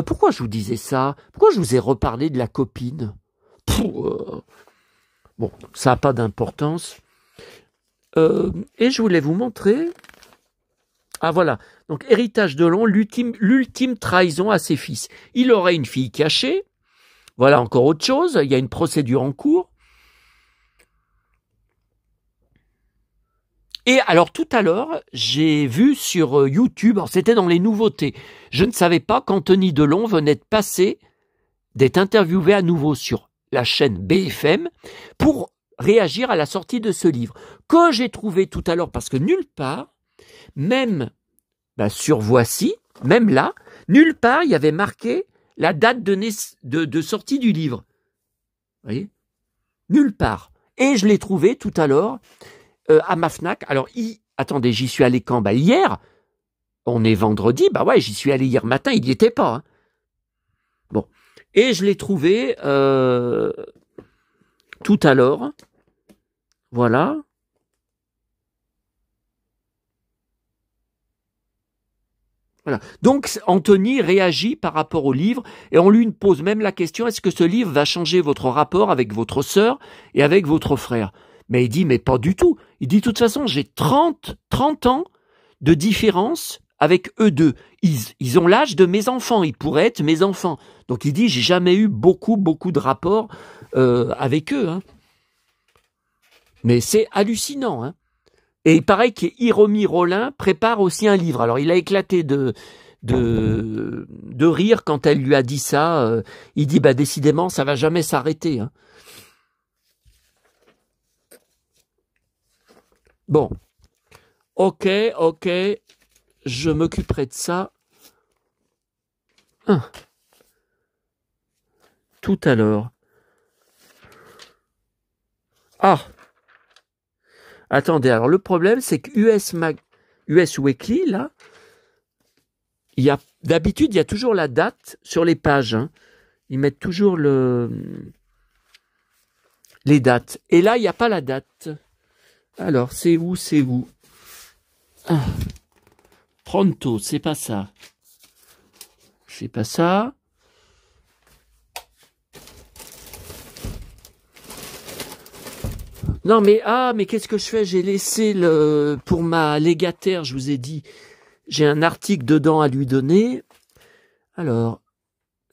Pourquoi je vous disais ça? Pourquoi je vous ai reparlé de la copine? Bon, ça n'a pas d'importance. Et je voulais vous montrer... Ah voilà, donc héritage de Delon, l'ultime trahison à ses fils. Il aurait une fille cachée, voilà encore autre chose, il y a une procédure en cours. Et alors tout à l'heure, j'ai vu sur YouTube, alors c'était dans les nouveautés, je ne savais pas qu'Anthony Delon venait de passer, d'être interviewé à nouveau sur la chaîne BFM pour réagir à la sortie de ce livre, que j'ai trouvé tout à l'heure, parce que nulle part, même sur Voici, même là, nulle part il y avait marqué la date de sortie du livre. Vous voyez ? Nulle part. Et je l'ai trouvé tout à l'heure à ma Fnac. Alors, attendez, j'y suis allé quand ? Hier. On est vendredi. Bah ouais, j'y suis allé hier matin, il n'y était pas. Hein. Bon. Et je l'ai trouvé tout à l'heure. Voilà. Voilà. Donc, Anthony réagit par rapport au livre et on lui pose même la question, est-ce que ce livre va changer votre rapport avec votre sœur et avec votre frère? Mais il dit, mais pas du tout. Il dit, de toute façon, j'ai 30 ans de différence avec eux deux. Ils ont l'âge de mes enfants, ils pourraient être mes enfants. Donc, il dit, j'ai jamais eu beaucoup de rapports avec eux. Hein. Mais c'est hallucinant, hein. Et il paraît qu'Hiromi Rollin prépare aussi un livre. Alors, il a éclaté de rire quand elle lui a dit ça. Il dit, décidément, ça va jamais s'arrêter. Hein. Bon. Ok. Je m'occuperai de ça. Tout à l'heure. Ah. Attendez, alors le problème, c'est que US Weekly, là, d'habitude, il y a toujours la date sur les pages. Hein. Ils mettent toujours les dates. Et là, il n'y a pas la date. Alors, c'est où Pronto, c'est pas ça. C'est pas ça. Non, mais qu'est-ce que je fais? J'ai laissé pour ma légataire, je vous ai dit, j'ai un article dedans à lui donner. Alors,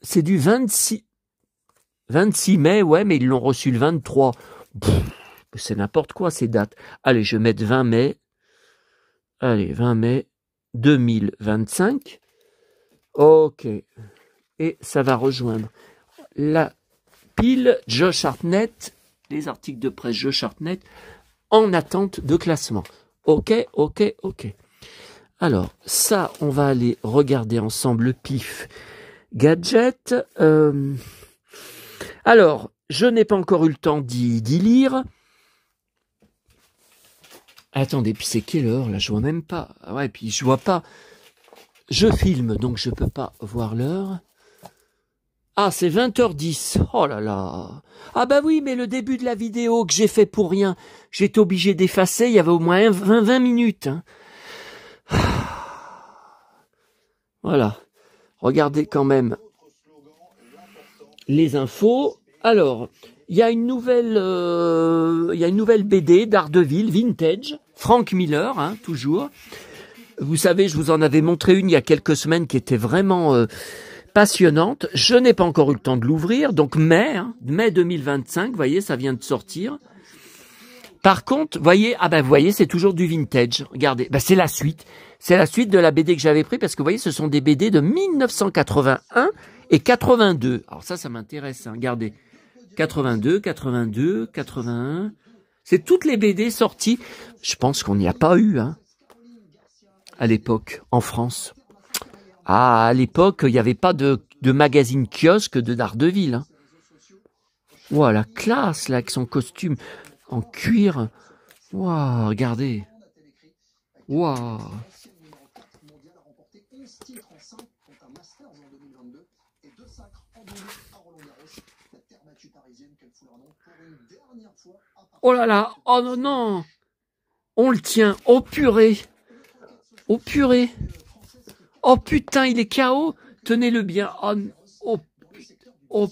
c'est du 26 mai, ouais, mais ils l'ont reçu le 23. C'est n'importe quoi ces dates. Allez, je vais mettre 20 mai. Allez, 20 mai 2025. Ok. Et ça va rejoindre la pile Josh Hartnett, les articles de presse Josh Hartnett, en attente de classement. Ok. Alors, ça, on va aller regarder ensemble le pif gadget. Alors, je n'ai pas encore eu le temps d'y lire. Attendez, puis c'est quelle heure là? Je vois même pas. Ouais, puis je vois pas. Je filme, donc je peux pas voir l'heure. Ah, c'est 20h10. Oh là là. Ah bah oui, mais le début de la vidéo que j'ai fait pour rien, j'étais obligé d'effacer, il y avait au moins 20 minutes. Hein. Voilà. Regardez quand même les infos. Alors, il y a une nouvelle BD d'Ardeville, vintage, Frank Miller, hein, toujours. Vous savez, je vous en avais montré une il y a quelques semaines qui était vraiment passionnante. Je n'ai pas encore eu le temps de l'ouvrir, donc mai 2025, vous voyez, ça vient de sortir. Par contre, vous voyez, c'est toujours du vintage. Regardez, c'est la suite. C'est la suite de la BD que j'avais pris parce que vous voyez, ce sont des BD de 1981 et 82. Alors ça m'intéresse, hein. Regardez. 82, 81. C'est toutes les BD sorties. Je pense qu'on n'y a pas eu, hein, à l'époque, en France. Ah, à l'époque, il n'y avait pas de magazine kiosque de Daredevil. Hein. Voilà, classe, là, avec son costume en cuir. Waouh, regardez. Waouh. Oh là là, oh non, non. On le tient, oh purée. Oh purée. Oh putain, il est KO. Tenez-le bien. Oh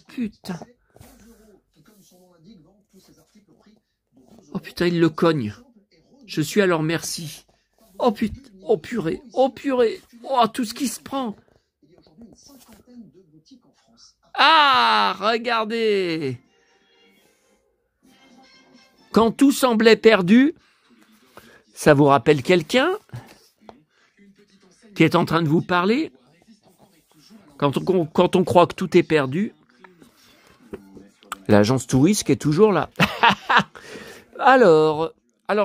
putain. Oh putain, il le cogne. Je suis à leur merci. Oh putain, oh purée. Oh tout ce qui se prend. Ah, regardez. Quand tout semblait perdu, ça vous rappelle quelqu'un qui est en train de vous parler? Quand on croit que tout est perdu, l'agence touriste est toujours là. Alors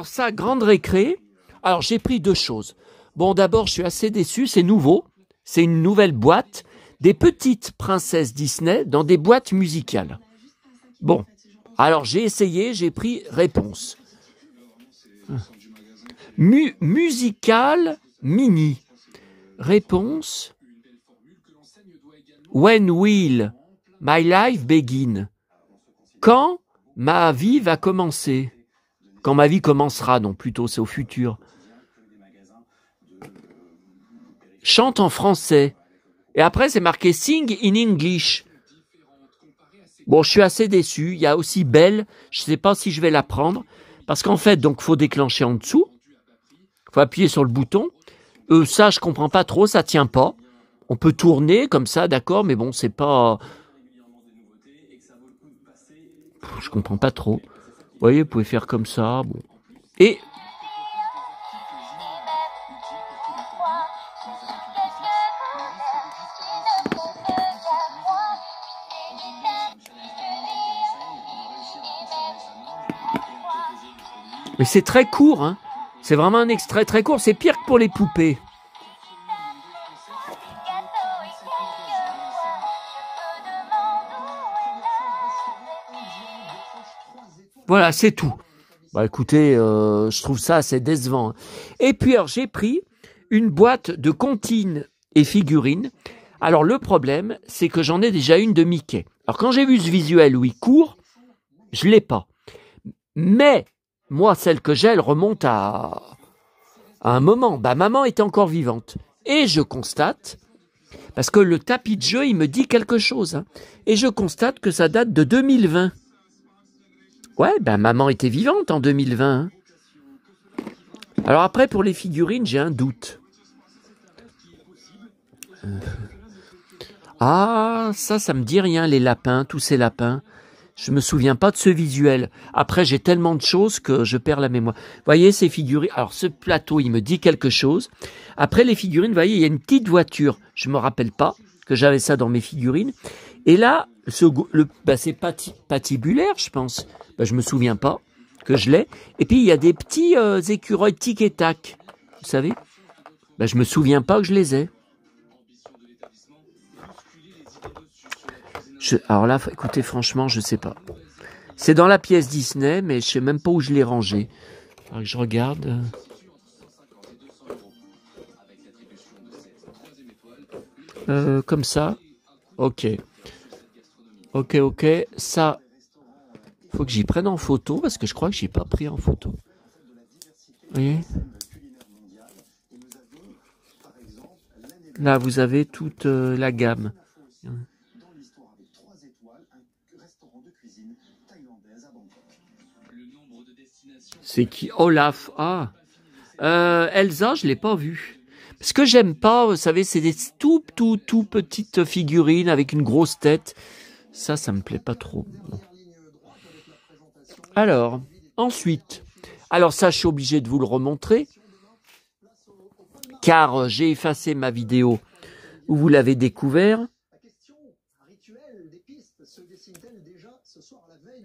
ça, grande récré. Alors j'ai pris deux choses. Bon, d'abord, je suis assez déçu, c'est nouveau. C'est une nouvelle boîte, des petites princesses Disney dans des boîtes musicales. Bon, alors j'ai essayé, j'ai pris réponse. Musical mini. Réponse. When will my life begin? Quand ma vie va commencer? Quand ma vie commencera, non, plutôt c'est au futur. Chante en français. Et après c'est marqué sing in English. Bon, je suis assez déçu. Il y a aussi Belle. Je ne sais pas si je vais la prendre. Parce qu'en fait, donc, faut déclencher en dessous. Faut appuyer sur le bouton. Ça, je comprends pas trop. Ça tient pas. On peut tourner comme ça, d'accord, mais bon, c'est pas... Je comprends pas trop. Vous voyez, vous pouvez faire comme ça. Bon. Et... Mais c'est très court, hein. C'est vraiment un extrait très court. C'est pire que pour les poupées. Voilà, c'est tout. Bah écoutez, je trouve ça assez décevant. Et puis alors, j'ai pris une boîte de comptines et figurines. Alors le problème, c'est que j'en ai déjà une de Mickey. Alors quand j'ai vu ce visuel où il court, je l'ai pas. Mais moi, celle que j'ai, elle remonte à un moment. Bah maman était encore vivante. Et je constate, parce que le tapis de jeu, il me dit quelque chose. Hein, et je constate que ça date de 2020. Ouais, ben maman était vivante en 2020. Hein. Alors après, pour les figurines, j'ai un doute. Ah, ça me dit rien, les lapins, tous ces lapins. Je me souviens pas de ce visuel. Après, j'ai tellement de choses que je perds la mémoire. Vous voyez, ces figurines... Alors, ce plateau, il me dit quelque chose. Après, les figurines, vous voyez, il y a une petite voiture. Je me rappelle pas que j'avais ça dans mes figurines. Et là, C'est patibulaire, je pense. Ben, je me souviens pas que je l'ai. Et puis, il y a des petits écureuils tic et tac. Vous savez? Ben, je me souviens pas que je les ai. Alors là, écoutez, franchement, je sais pas. C'est dans la pièce Disney, mais je sais même pas où je l'ai rangé. Alors que je regarde. Comme ça. Ok. Ok. Ça, faut que j'y prenne en photo parce que je crois que j'ai pas pris en photo. Vous voyez? Là, vous avez toute la gamme. C'est qui? Olaf. Ah. Elsa, je l'ai pas vue. Ce que j'aime pas, vous savez, c'est des tout petites figurines avec une grosse tête. Ça me plaît pas trop. Bon. Alors, ensuite. Alors ça, je suis obligé de vous le remontrer. Car j'ai effacé ma vidéo où vous l'avez découvert.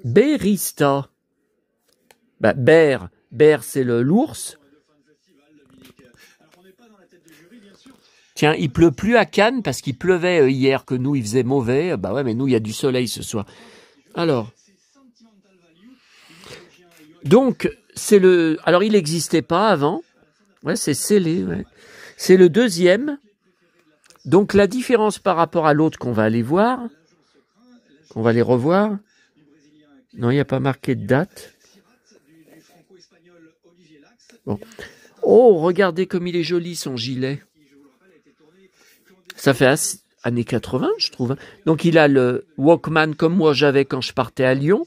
Berista. Bah, Bear, c'est l'ours. Tiens, il pleut plus à Cannes parce qu'il pleuvait hier, que nous, il faisait mauvais. Bah ouais, mais nous, il y a du soleil ce soir. Alors. Donc, alors, il n'existait pas avant. Ouais, c'est scellé, ouais. C'est le deuxième. Donc, la différence par rapport à l'autre qu'on va aller voir, qu'on va aller revoir. Non, il n'y a pas marqué de date. Bon. Oh, regardez comme il est joli, son gilet. Ça fait années 80, je trouve. Donc, il a le Walkman comme moi j'avais quand je partais à Lyon.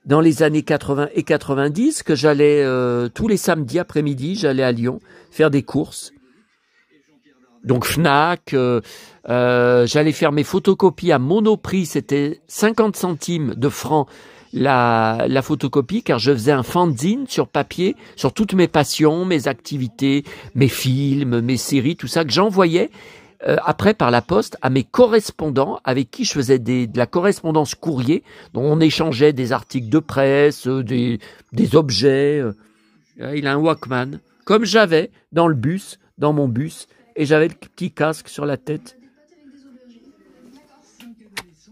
Dans les années 80 et 90, que j'allais tous les samedis après-midi, j'allais à Lyon faire des courses. Donc Fnac, j'allais faire mes photocopies à Monoprix, c'était 50 centimes de francs la photocopie, car je faisais un fanzine sur papier, sur toutes mes passions, mes activités, mes films, mes séries, tout ça, que j'envoyais après par la poste à mes correspondants avec qui je faisais de la correspondance courrier, dont on échangeait des articles de presse, des objets. Il a un Walkman, comme j'avais dans mon bus, et j'avais le petit casque sur la tête.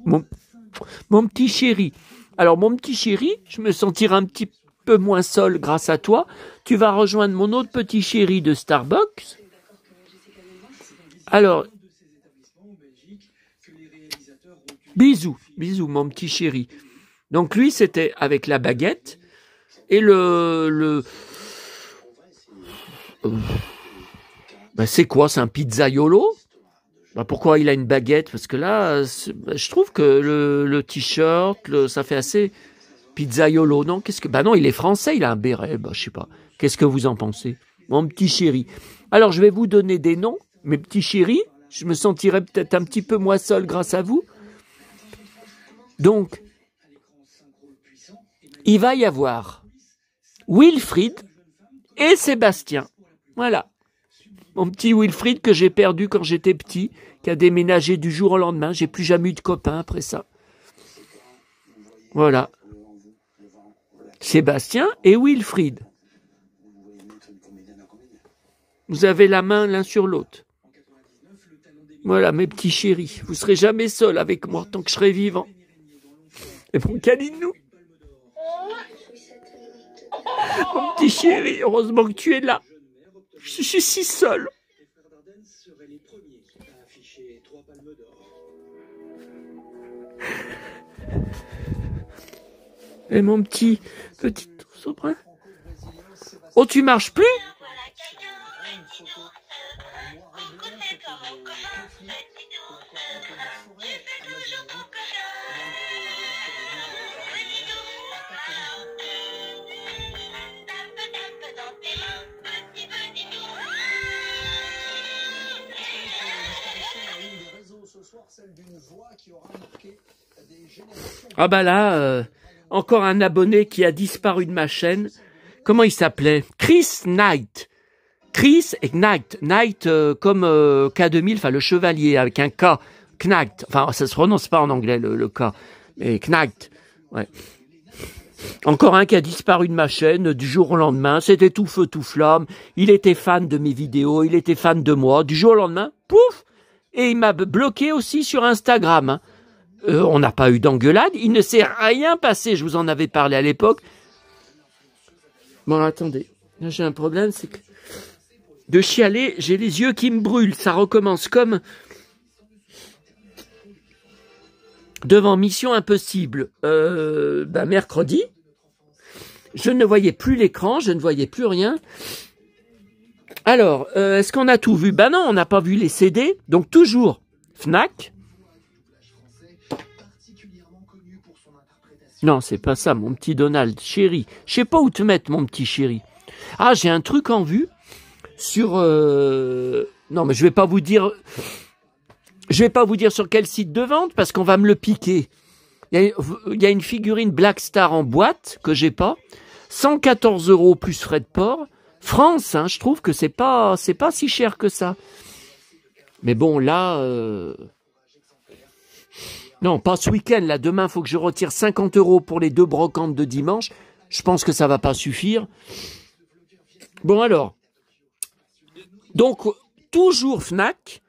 Mon petit chéri. Alors mon petit chéri, je me sentirai un petit peu moins seul grâce à toi. Tu vas rejoindre mon autre petit chéri de Starbucks. Alors, bisous mon petit chéri. Donc lui, c'était avec la baguette et c'est quoi? C'est un pizzaiolo? Pourquoi il a une baguette? Parce que là, je trouve que le t-shirt, ça fait assez pizzaiolo. Non, non, il est français, il a un béret. Je sais pas. Qu'est-ce que vous en pensez? Mon petit chéri. Alors, je vais vous donner des noms. Mes petits chéris, je me sentirais peut-être un petit peu moins seul grâce à vous. Donc, il va y avoir Wilfried et Sébastien. Voilà. Mon petit Wilfried que j'ai perdu quand j'étais petit, qui a déménagé du jour au lendemain. J'ai plus jamais eu de copain après ça. Voilà. Sébastien et Wilfried. Vous avez la main l'un sur l'autre. Voilà, mes petits chéris. Vous serez jamais seuls avec moi tant que je serai vivant. Et bon, câline-nous. Mon petit chéri, heureusement que tu es là. Je suis si seul. Et mon petit souprin. Oh, tu marches plus? Ah bah là, encore un abonné qui a disparu de ma chaîne. Comment il s'appelait? Chris Knight. Chris et Knight. Knight comme K2000, enfin le chevalier avec un K. Knackt. Enfin, ça se prononce pas en anglais, le cas. Mais Knackt. Ouais. Encore un qui a disparu de ma chaîne du jour au lendemain. C'était tout feu, tout flamme. Il était fan de mes vidéos. Il était fan de moi. Du jour au lendemain, pouf! Et il m'a bloqué aussi sur Instagram. Hein. On n'a pas eu d'engueulade. Il ne s'est rien passé. Je vous en avais parlé à l'époque. Bon, attendez. Là, j'ai un problème, c'est que de chialer, j'ai les yeux qui me brûlent. Ça recommence comme devant Mission Impossible. Mercredi, je ne voyais plus l'écran, je ne voyais plus rien. Alors, est-ce qu'on a tout vu? Ben non, on n'a pas vu les CD. Donc toujours Fnac. Non, c'est pas ça, mon petit Donald, chéri. Je sais pas où te mettre, mon petit chéri. Ah, j'ai un truc en vue sur... Non, mais je vais pas vous dire... Je vais pas vous dire sur quel site de vente, parce qu'on va me le piquer. Il y a une figurine Black Star en boîte, que j'ai pas. 114 € plus frais de port. France, hein, je trouve que c'est pas si cher que ça. Mais bon, là... Non, pas ce week-end. Là, demain, il faut que je retire 50 € pour les 2 brocantes de dimanche. Je pense que ça va pas suffire. Bon, alors. Donc, toujours Fnac.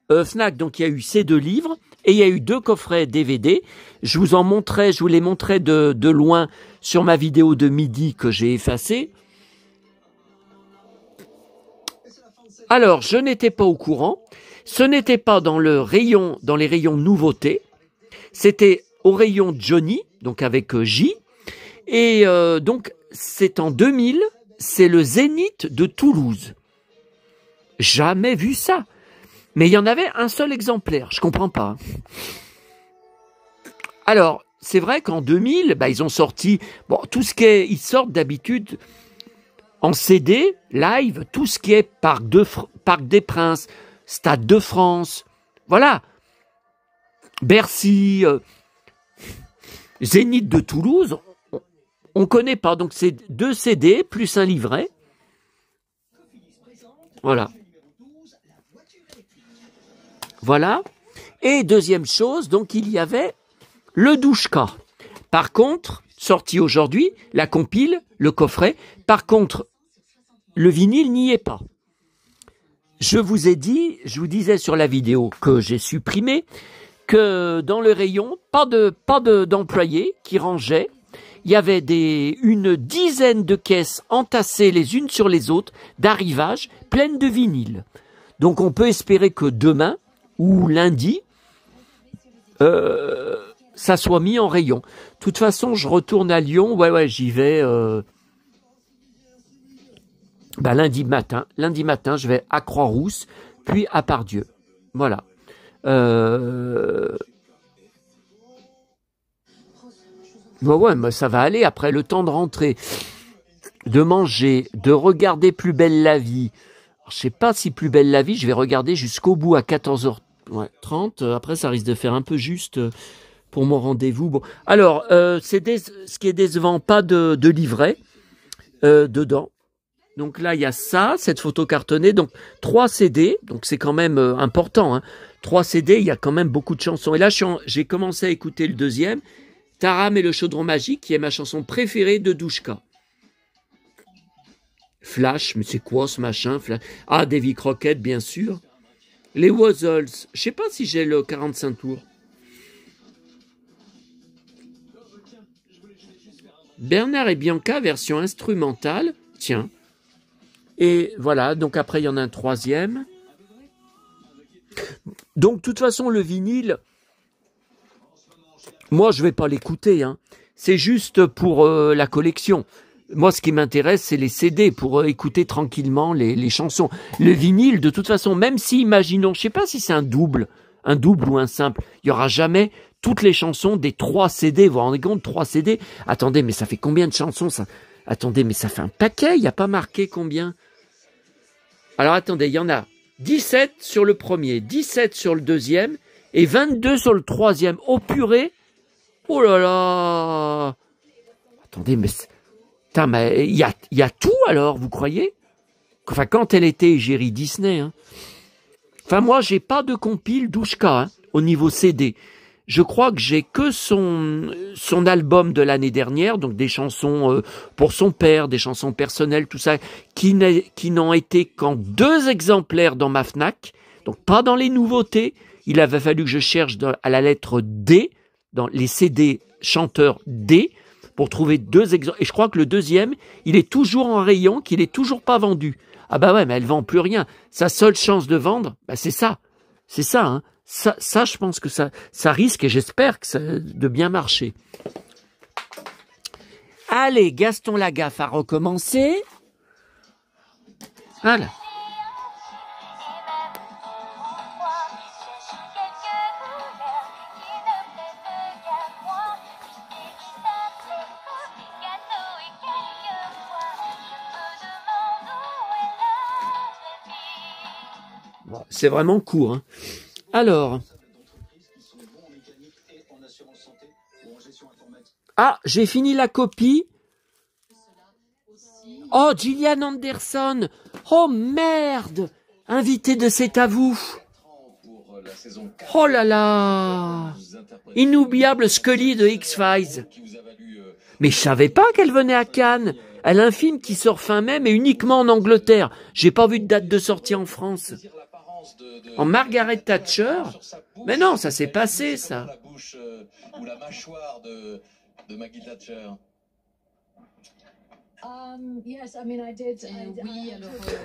Fnac, donc il y a eu ces 2 livres. Et il y a eu 2 coffrets DVD. Je vous les montrais de loin sur ma vidéo de midi que j'ai effacée. Alors, je n'étais pas au courant. Ce n'était pas dans les rayons nouveautés. C'était au rayon Johnny, donc avec J. Et donc, c'est en 2000, c'est le Zénith de Toulouse. Jamais vu ça. Mais il y en avait un seul exemplaire, je comprends pas. Alors, c'est vrai qu'en 2000, ils ont sorti, tout ce qui est, ils sortent d'habitude en CD, live, tout ce qui est Parc des Princes, Stade de France, voilà. Bercy, Zénith de Toulouse, on connaît pas. Donc c'est 2 CD plus un livret. Voilà. Voilà. Et deuxième chose, donc il y avait le Douchka. Par contre, sorti aujourd'hui, la compile, le coffret. Par contre, le vinyle n'y est pas. Je vous disais sur la vidéo que j'ai supprimé, que dans le rayon, pas d'employés qui rangeaient. Il y avait une dizaine de caisses entassées les unes sur les autres, d'arrivage, pleines de vinyles. Donc on peut espérer que demain ou lundi, ça soit mis en rayon. De toute façon, je retourne à Lyon. Ouais, j'y vais lundi matin. Lundi matin, je vais à Croix-Rousse, puis à Pardieu. Voilà. Mais ça va aller après le temps de rentrer, de manger, de regarder Plus belle la vie. Alors, je sais pas si Plus belle la vie, je vais regarder jusqu'au bout à 14h30. Après, ça risque de faire un peu juste pour mon rendez-vous. Bon, alors, ce qui est décevant, pas de livret dedans. Donc là, il y a ça, cette photo cartonnée. Donc 3 CD, donc c'est quand même important. Hein. 3 CD, il y a quand même beaucoup de chansons. Et là, j'ai commencé à écouter le deuxième, Taram et le chaudron magique, qui est ma chanson préférée de Douchka. Flash, mais c'est quoi ce machin? Flash. Ah, Davy Crockett, bien sûr. Les Wuzzles, je sais pas si j'ai le 45 tours. Bernard et Bianca, version instrumentale. Tiens. Et voilà, donc après, il y en a un troisième. Donc, de toute façon, le vinyle, moi, je vais pas l'écouter. Hein. C'est juste pour la collection. Moi, ce qui m'intéresse, c'est les CD pour écouter tranquillement les chansons. Le vinyle, de toute façon, même si, imaginons, je sais pas si c'est un double ou un simple, il y aura jamais toutes les chansons des 3 CD. Vous vous rendez compte, 3 CD? Attendez, mais ça fait combien de chansons ça? Attendez, mais ça fait un paquet, il n'y a pas marqué combien? Alors attendez, il y en a 17 sur le premier, 17 sur le deuxième et 22 sur le troisième. Oh purée! Oh là là! Attendez, mais il y a tout alors, vous croyez? Enfin, quand elle était égérie Disney. Hein. Enfin, moi, j'ai pas de compile Douchka. Hein. au niveau CD. Je crois que j'ai que son album de l'année dernière, donc des chansons pour son père, des chansons personnelles, tout ça, qui n'ont été qu'en 2 exemplaires dans ma Fnac, donc pas dans les nouveautés. Il avait fallu que je cherche à la lettre D, dans les CD chanteurs D, pour trouver 2 exemplaires. Et je crois que le deuxième, il est toujours en rayon, qu'il est toujours pas vendu. Ah bah ouais, mais elle vend plus rien. Sa seule chance de vendre, bah c'est ça. C'est ça, hein. Ça, je pense que ça risque, et j'espère que ça de bien marcher. Allez, Gaston Lagaffe a recommencé. Voilà. Bon, c'est vraiment court, hein. Alors, ah, j'ai fini la copie. Oh, Gillian Anderson. Oh merde, invité de C'est à vous. Oh là là, inoubliable Scully de X-Files. Mais je savais pas qu'elle venait à Cannes. Elle a un film qui sort fin mai, mais uniquement en Angleterre. J'ai pas vu de date de sortie en France. En Margaret Thatcher? Mais non, ça s'est passé, ça. Ou la mâchoire de Maggie Thatcher.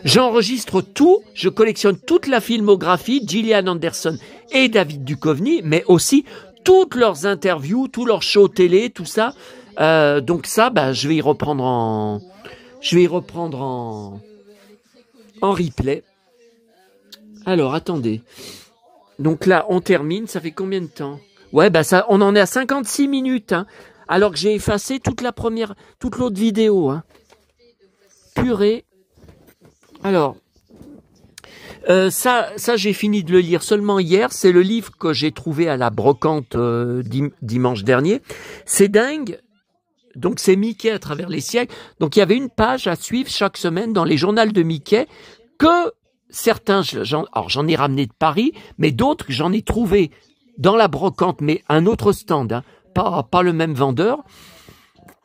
J'enregistre tout, je collectionne toute la filmographie, Gillian Anderson et David Duchovny, mais aussi toutes leurs interviews, tous leurs shows télé, tout ça. Donc ça, bah, je vais y reprendre en replay. Alors, attendez. Donc là, on termine. Ça fait combien de temps? Ouais, bah ça, on en est à 56 minutes, hein, alors que j'ai effacé toute l'autre vidéo, hein. Purée. Alors, ça, j'ai fini de le lire seulement hier. C'est le livre que j'ai trouvé à la brocante dimanche dernier. C'est dingue. Donc c'est Mickey à travers les siècles. Donc il y avait une page à suivre chaque semaine dans les journaux de Mickey que certains, alors j'en ai ramené de Paris, mais d'autres j'en ai trouvé dans la brocante, mais un autre stand, hein, pas le même vendeur,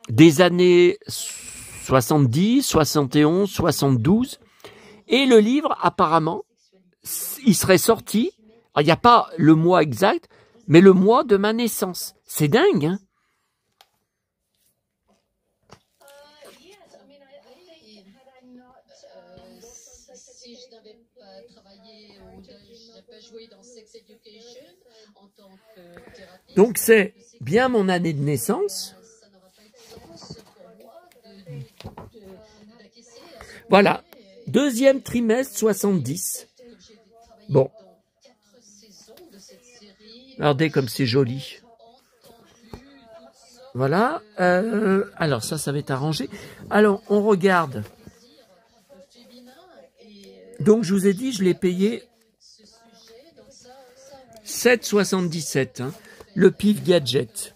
des années 70, 71, 72. Et le livre, apparemment, il serait sorti, il n'y a pas le mois exact, mais le mois de ma naissance. C'est dingue, hein? Donc c'est bien mon année de naissance. Voilà, 2e trimestre 70. Bon. Regardez comme c'est joli. Voilà. Alors ça va être arrangé. Alors, on regarde. Donc, je vous ai dit, je l'ai payé 7,77, hein, le Pif Gadget.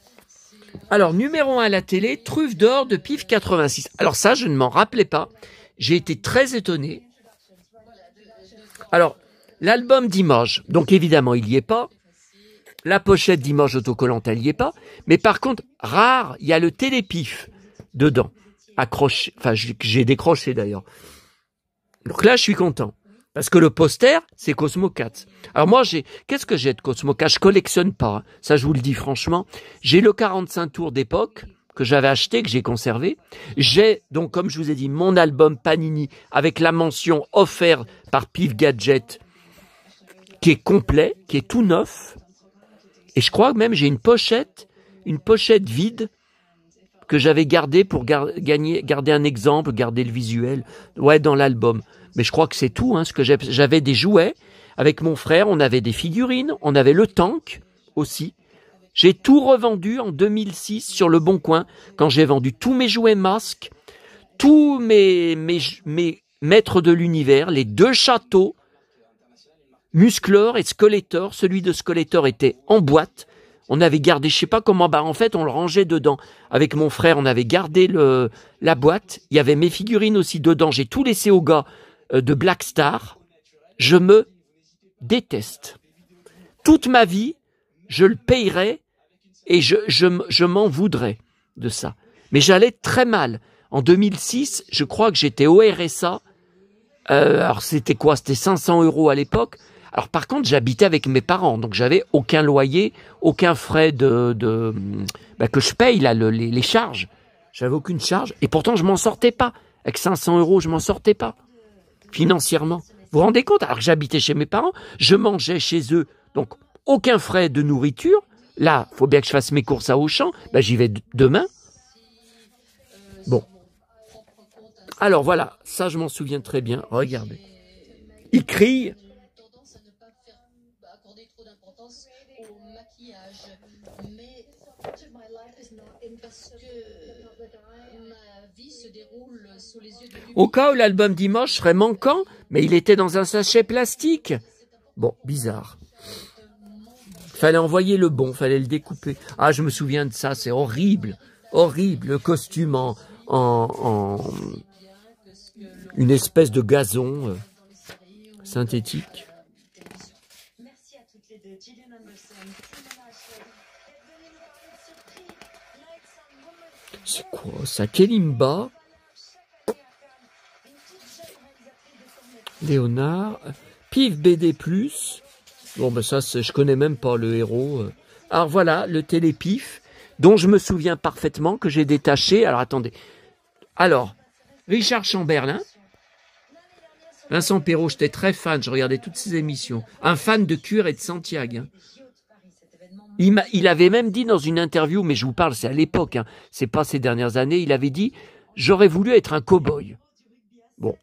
Alors, numéro 1 à la télé, Truffe d'or de Pif 86. Alors ça, je ne m'en rappelais pas. J'ai été très étonné. Alors, l'album d'Images, donc évidemment, il n'y est pas. La pochette d'Images autocollante, elle n'y est pas. Mais par contre, rare, il y a le Télépif dedans. Accroché, enfin, j'ai décroché d'ailleurs. Donc là, je suis content. Parce que le poster, c'est Cosmo 4. Alors moi, qu'est-ce que j'ai de Cosmo 4? Je collectionne pas, hein. Ça, je vous le dis franchement. J'ai le 45 tours d'époque que j'avais acheté, que j'ai conservé. J'ai, donc, comme je vous ai dit, mon album Panini avec la mention offert par Pif Gadget, qui est complet, qui est tout neuf. Et je crois que même j'ai une pochette vide que j'avais gardée pour garder un exemple, garder le visuel, ouais, dans l'album. Mais je crois que c'est tout, hein, ce que j'avais des jouets avec mon frère, on avait des figurines, on avait le tank aussi. J'ai tout revendu en 2006 sur le Bon Coin, quand j'ai vendu tous mes jouets masques, tous mes maîtres de l'univers, les 2 châteaux, Musclor et Skeletor. Celui de Skeletor était en boîte. On avait gardé, je sais pas comment, bah en fait on le rangeait dedans. Avec mon frère, on avait gardé la boîte. Il y avait mes figurines aussi dedans. J'ai tout laissé aux gars de Black Star. Je me déteste. toute ma vie, je le payerais et je m'en voudrais de ça. Mais j'allais très mal. En 2006, je crois que j'étais au RSA. Alors c'était quoi? C'était 500 € à l'époque. Alors par contre, j'habitais avec mes parents, donc j'avais aucun loyer, aucun frais que je paye là, les charges. J'avais aucune charge et pourtant je m'en sortais pas. Avec 500 €, je m'en sortais pas financièrement. Vous vous rendez compte? Alors que j'habitais chez mes parents, je mangeais chez eux, donc aucun frais de nourriture. Là, faut bien que je fasse mes courses à Auchan. Ben, j'y vais demain. Bon. Alors voilà, ça je m'en souviens très bien. Regardez. Il crie. Au cas où l'album Dimanche serait manquant, mais il était dans un sachet plastique. Bon, bizarre. Fallait envoyer le bon, fallait le découper. Ah, je me souviens de ça, c'est horrible. Horrible, le costume en une espèce de gazon synthétique. C'est quoi ça? Kelimba, Léonard, Pif BD+. Bon, ben ça, je connais même pas le héros. Alors voilà, le télépif, dont je me souviens parfaitement, que j'ai détaché. Alors attendez. Alors, Richard Chamberlain, Vincent Perrault, j'étais très fan, je regardais toutes ses émissions. Un fan de Cuir et de Santiago. Hein. Il avait même dit dans une interview, mais je vous parle, c'est à l'époque, hein, c'est pas ces dernières années, il avait dit « J'aurais voulu être un cow-boy ». Bon.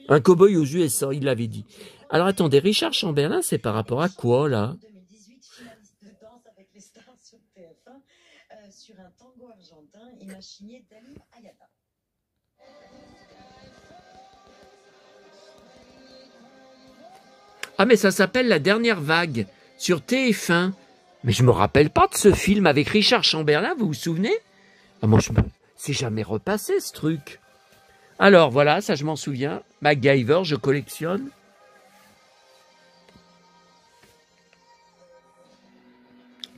Un cow-boy aux USA, il l'avait dit. Alors attendez, Richard Chamberlain, c'est par rapport à quoi, là? Ah, mais ça s'appelle La Dernière Vague, sur TF1. Mais je me rappelle pas de ce film avec Richard Chamberlain, vous vous souvenez? Ah, moi, c'est jamais repassé, ce truc. Alors, voilà, ça je m'en souviens. MacGyver, je collectionne.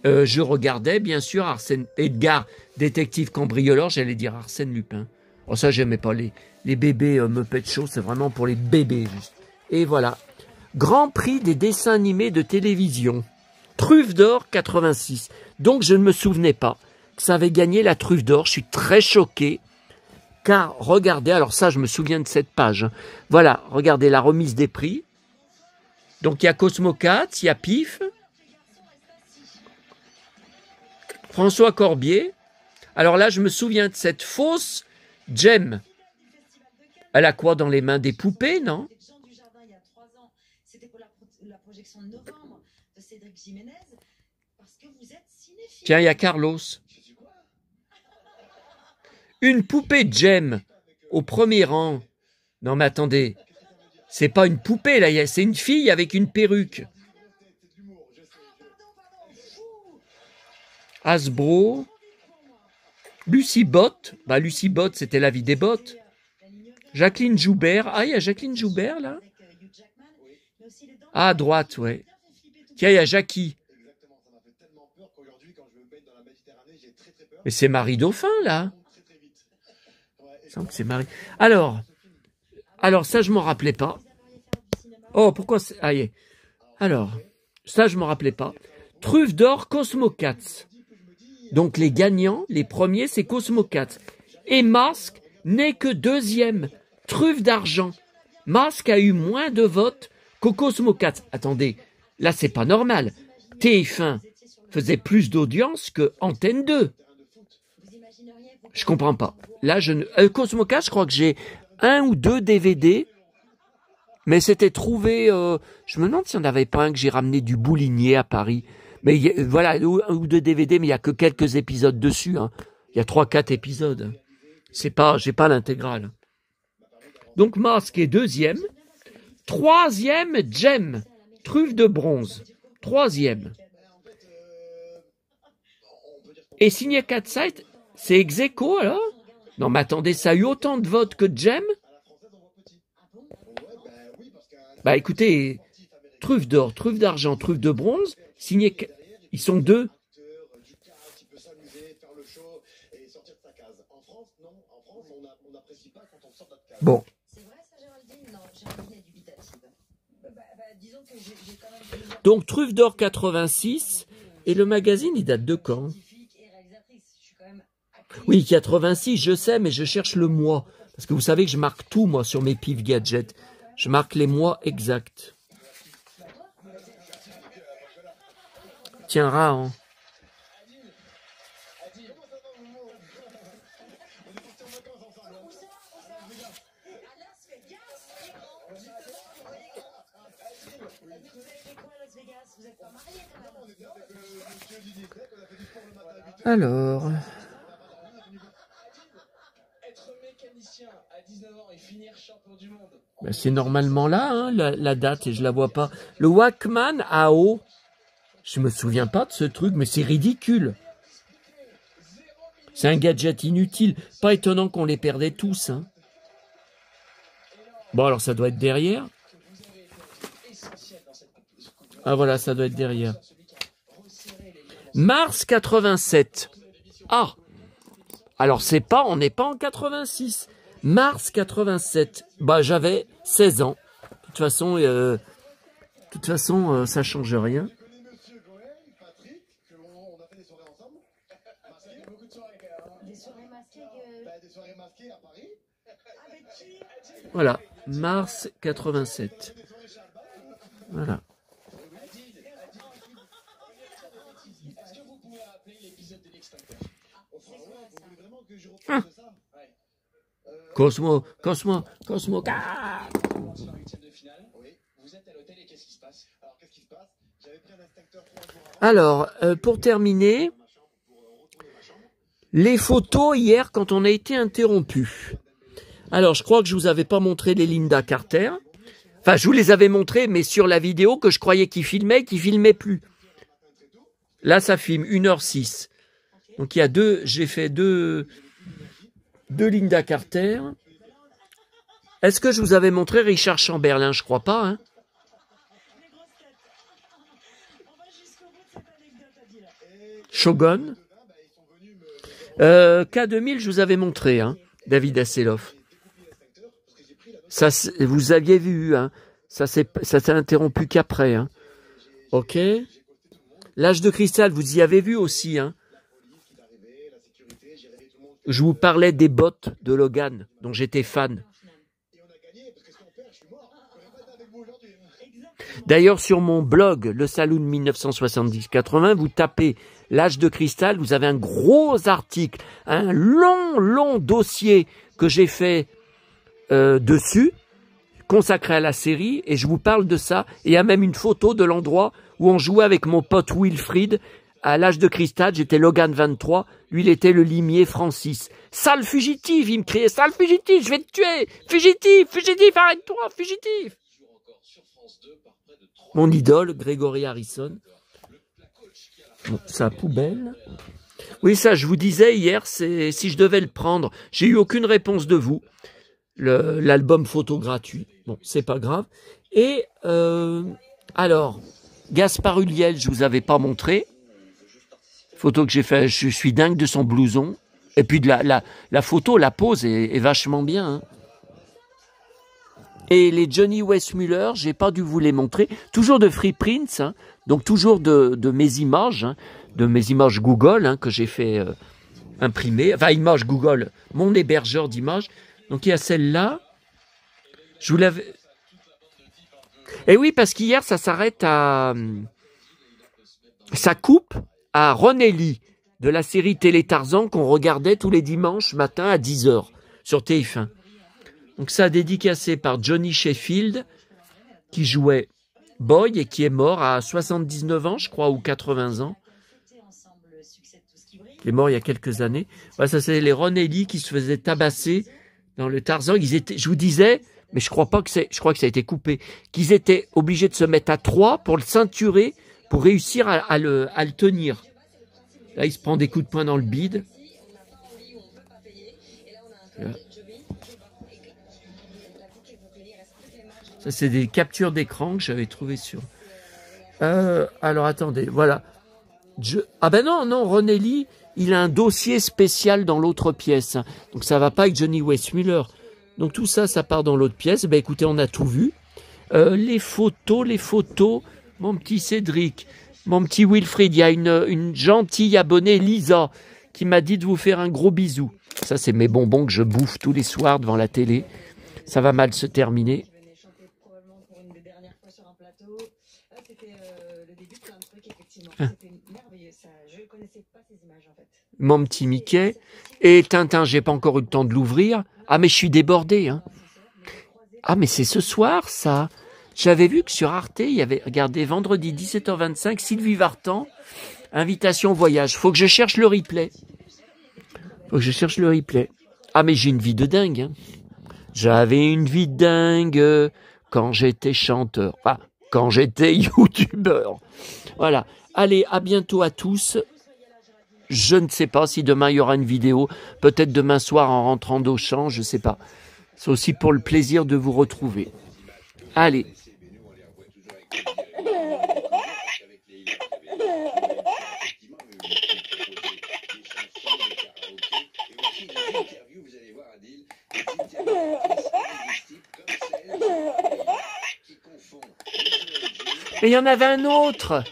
Je regardais, bien sûr, Edgar, détective cambrioleur, j'allais dire Arsène Lupin. Oh, ça, j'aimais pas les bébés Muppet Show, c'est vraiment pour les bébés, juste. Et voilà. Grand Prix des dessins animés de télévision. Truffe d'or 86. Donc, je ne me souvenais pas que ça avait gagné la Truffe d'or. Je suis très choqué. Car, regardez, alors ça, je me souviens de cette page. Hein. Voilà, regardez la remise des prix. Donc, il y a Cosmo Cats, il y a Pif. François Corbier. Alors là, je me souviens de cette fausse Jem. Elle a quoi dans les mains? Des poupées, non? Tiens, il y a Carlos. Une poupée Jem au premier rang. Non, mais attendez. C'est pas une poupée, là. C'est une fille avec une perruque. Hasbro. Lucie Bott. Bah, Lucie Bott, c'était La vie des bottes. Jacqueline Joubert. Ah, il y a Jacqueline Joubert, là. Ah, à droite, ouais. Tiens, il y a Jackie. Mais c'est Marie Dauphin, là. Il semble que c'est Marie. Alors, ça, je m'en rappelais pas. Oh, pourquoi c'est... Ah, yeah. Alors, ça, je m'en rappelais pas. Truffe d'or, Cosmo Cats. Donc, les gagnants, les premiers, c'est Cosmo Cats. Et Masque n'est que deuxième. Truffe d'argent. Masque a eu moins de votes qu'au Cosmo Cats. Attendez, là, c'est pas normal. TF1 faisait plus d'audience que Antenne 2. Je comprends pas. Là, Cosmo Cats, je crois que j'ai 1 ou 2 DVD, mais c'était trouvé... je me demande s'il n'y en avait pas un que j'ai ramené du Boulinier à Paris. Mais voilà, 1 ou 2 DVD, mais il n'y a que quelques épisodes dessus. Hein. Il y a 3-4 épisodes. J'ai pas l'intégrale. Donc, Masque est deuxième. Troisième, Jem. Truffe de bronze. Troisième. Et signé 4 sites, c'est ex aequo, alors? Non, mais attendez, ça a eu autant de votes que Jem? Bah, écoutez, truffe d'or, truffe d'argent, truffe de bronze, signé... Ils sont deux. Bon. Donc, truffe d'or 86, et le magazine, il date de quand? Oui, 86, je sais, mais je cherche le mois. Parce que vous savez que je marque tout, moi, sur mes pif gadgets. Je marque les mois exacts. Tiens, Rahan. Alors... Ben c'est normalement là, hein, la date, et je la vois pas. Le Walkman AO, je me souviens pas de ce truc, mais c'est ridicule. C'est un gadget inutile. Pas étonnant qu'on les perdait tous. Hein. Bon, alors ça doit être derrière. Ah voilà, ça doit être derrière. Mars 87. Ah, alors c'est pas, on n'est pas en 86. Mars 87. Bah j'avais 16 ans. De toute façon, ça change rien. Voilà, mars 87. Voilà. Ah. Cosmo. Alors, pour terminer, les photos hier quand on a été interrompu. Alors, je crois que je vous avais pas montré les Lynda Carter. Enfin, je vous les avais montrées, mais sur la vidéo que je croyais qu'ils filmaient plus. Là, ça filme 1h06. Donc, il y a j'ai fait deux Lynda Carter. Est-ce que je vous avais montré Richard Chamberlain? Je crois pas, hein. Shogun. K2000, je vous avais montré, hein, David Hasselhoff. Ça, vous aviez vu, hein. Ça s'est interrompu qu'après, hein. Ok. L'âge de cristal, vous y avez vu aussi, hein. Je vous parlais des bottes de Logan, dont j'étais fan. D'ailleurs, sur mon blog, le Saloon 1970-80, vous tapez l'âge de cristal, vous avez un gros article, un long dossier que j'ai fait dessus, consacré à la série, et je vous parle de ça. Et il y a même une photo de l'endroit où on jouait avec mon pote Wilfried. À l'âge de cristal, j'étais Logan 23, lui il était le limier Francis. Sale fugitif, il me criait, sale fugitif, je vais te tuer, fugitif, arrête-toi, fugitif. Mon idole, Gregory Harrison. Bon, sa poubelle. Oui, ça, je vous disais hier, si je devais le prendre, j'ai eu aucune réponse de vous. L'album photo gratuit. Bon, c'est pas grave. Et, alors, Gaspard Ulliel, je vous avais pas montré. Photo que j'ai fait, je suis dingue de son blouson. Et puis de la photo, la pose est vachement bien. Hein. Et les Johnny Weissmuller, j'ai pas dû vous les montrer. Toujours de Free Prints, hein, donc toujours de mes images, hein, de mes images Google hein, que j'ai fait imprimer. Enfin, images Google, mon hébergeur d'images. Donc il y a celle-là. Je vous l'avais. Et oui, parce qu'hier ça s'arrête à. Ça coupe à René Lee de la série Télé Tarzan qu'on regardait tous les dimanches matin à 10h sur TF1. Donc ça a dédicacé par Johnny Sheffield qui jouait Boy et qui est mort à 79 ans, je crois, ou 80 ans. Il est mort il y a quelques années. Ouais, ça c'est les René Lee qui se faisaient tabasser dans le Tarzan. Ils étaient, je vous disais, mais je crois que ça a été coupé, qu'ils étaient obligés de se mettre à 3 pour le ceinturer, pour réussir à le tenir. Là, il se prend des coups de poing dans le bide. Là. Ça, c'est des captures d'écran que j'avais trouvées sur... alors, attendez, voilà. Ah ben non, non, Ronelli, il a un dossier spécial dans l'autre pièce. Hein. Donc, ça va pas avec Johnny Weissmuller. Donc, tout ça, ça part dans l'autre pièce. Ben écoutez, on a tout vu. Les photos, mon petit Cédric, mon petit Wilfried, il y a une gentille abonnée, Lisa, qui m'a dit de vous faire un gros bisou. Ça, c'est mes bonbons que je bouffe tous les soirs devant la télé. Ça va mal se terminer. Mon petit Mickey. Et Tintin, j'ai pas encore eu le temps de l'ouvrir. Ah, mais je suis débordé. Hein. Ah, mais c'est ce soir, ça. J'avais vu que sur Arte, il y avait, regardez, vendredi 17h25, Sylvie Vartan, invitation au voyage. Faut que je cherche le replay. Ah, mais j'ai une vie de dingue. Hein. J'avais une vie de dingue quand j'étais chanteur. Enfin, quand j'étais youtubeur. Voilà. Allez, à bientôt à tous. Je ne sais pas si demain il y aura une vidéo. Peut-être demain soir en rentrant d'Auchan, je ne sais pas. C'est aussi pour le plaisir de vous retrouver. Allez. Mais il y en avait un autre.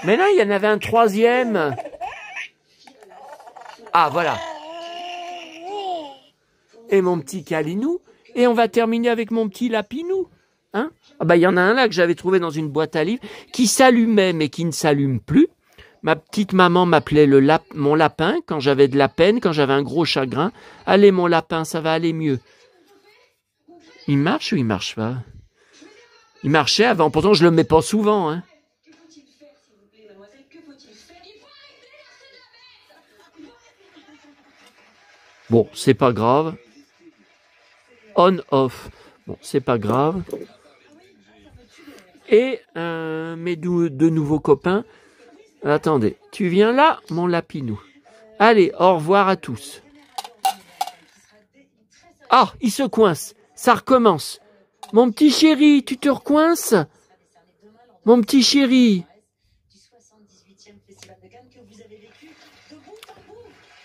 Mais là, il y en avait un troisième. Ah, voilà. Et mon petit Calinou. Et on va terminer avec mon petit Lapinou. Hein? Ah bah, il y en a un là que j'avais trouvé dans une boîte à livres qui s'allumait mais qui ne s'allume plus. Ma petite maman m'appelait mon lapin quand j'avais de la peine, quand j'avais un gros chagrin. Allez, mon lapin, ça va aller mieux. Il marche ou il marche pas? Il marchait avant, pourtant je le mets pas souvent. Hein. Bon, c'est pas grave. On-off. Bon, c'est pas grave. Et mes deux nouveaux copains. Attendez, tu viens là, mon Lapinou. Allez, au revoir à tous. Ah, il se coince. Ça recommence. Mon petit chéri, tu te recoinces? Mon petit chéri.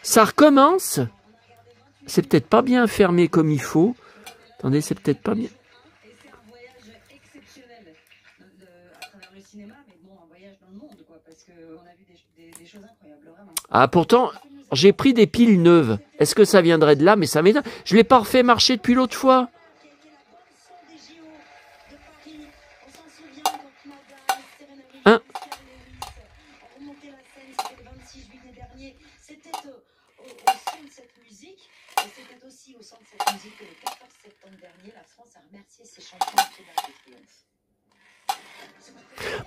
Ça recommence? C'est peut-être pas bien fermé comme il faut. Attendez, c'est peut-être pas bien. Ah, pourtant, j'ai pris des piles neuves. Est-ce que ça viendrait de là? Mais ça m'étonne. Je l'ai pas refait marcher depuis l'autre fois. Hein?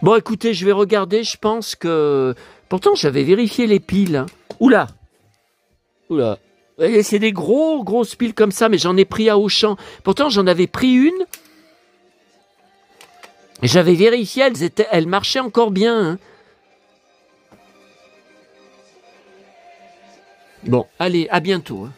Bon, écoutez, je vais regarder. Je pense que... Pourtant, j'avais vérifié les piles. Hein. Oula! Oula! C'est des grosses piles comme ça, mais j'en ai pris à Auchan. Pourtant, j'en avais pris une. Et j'avais vérifié, elles marchaient encore bien. Hein. Bon, allez, à bientôt. Hein.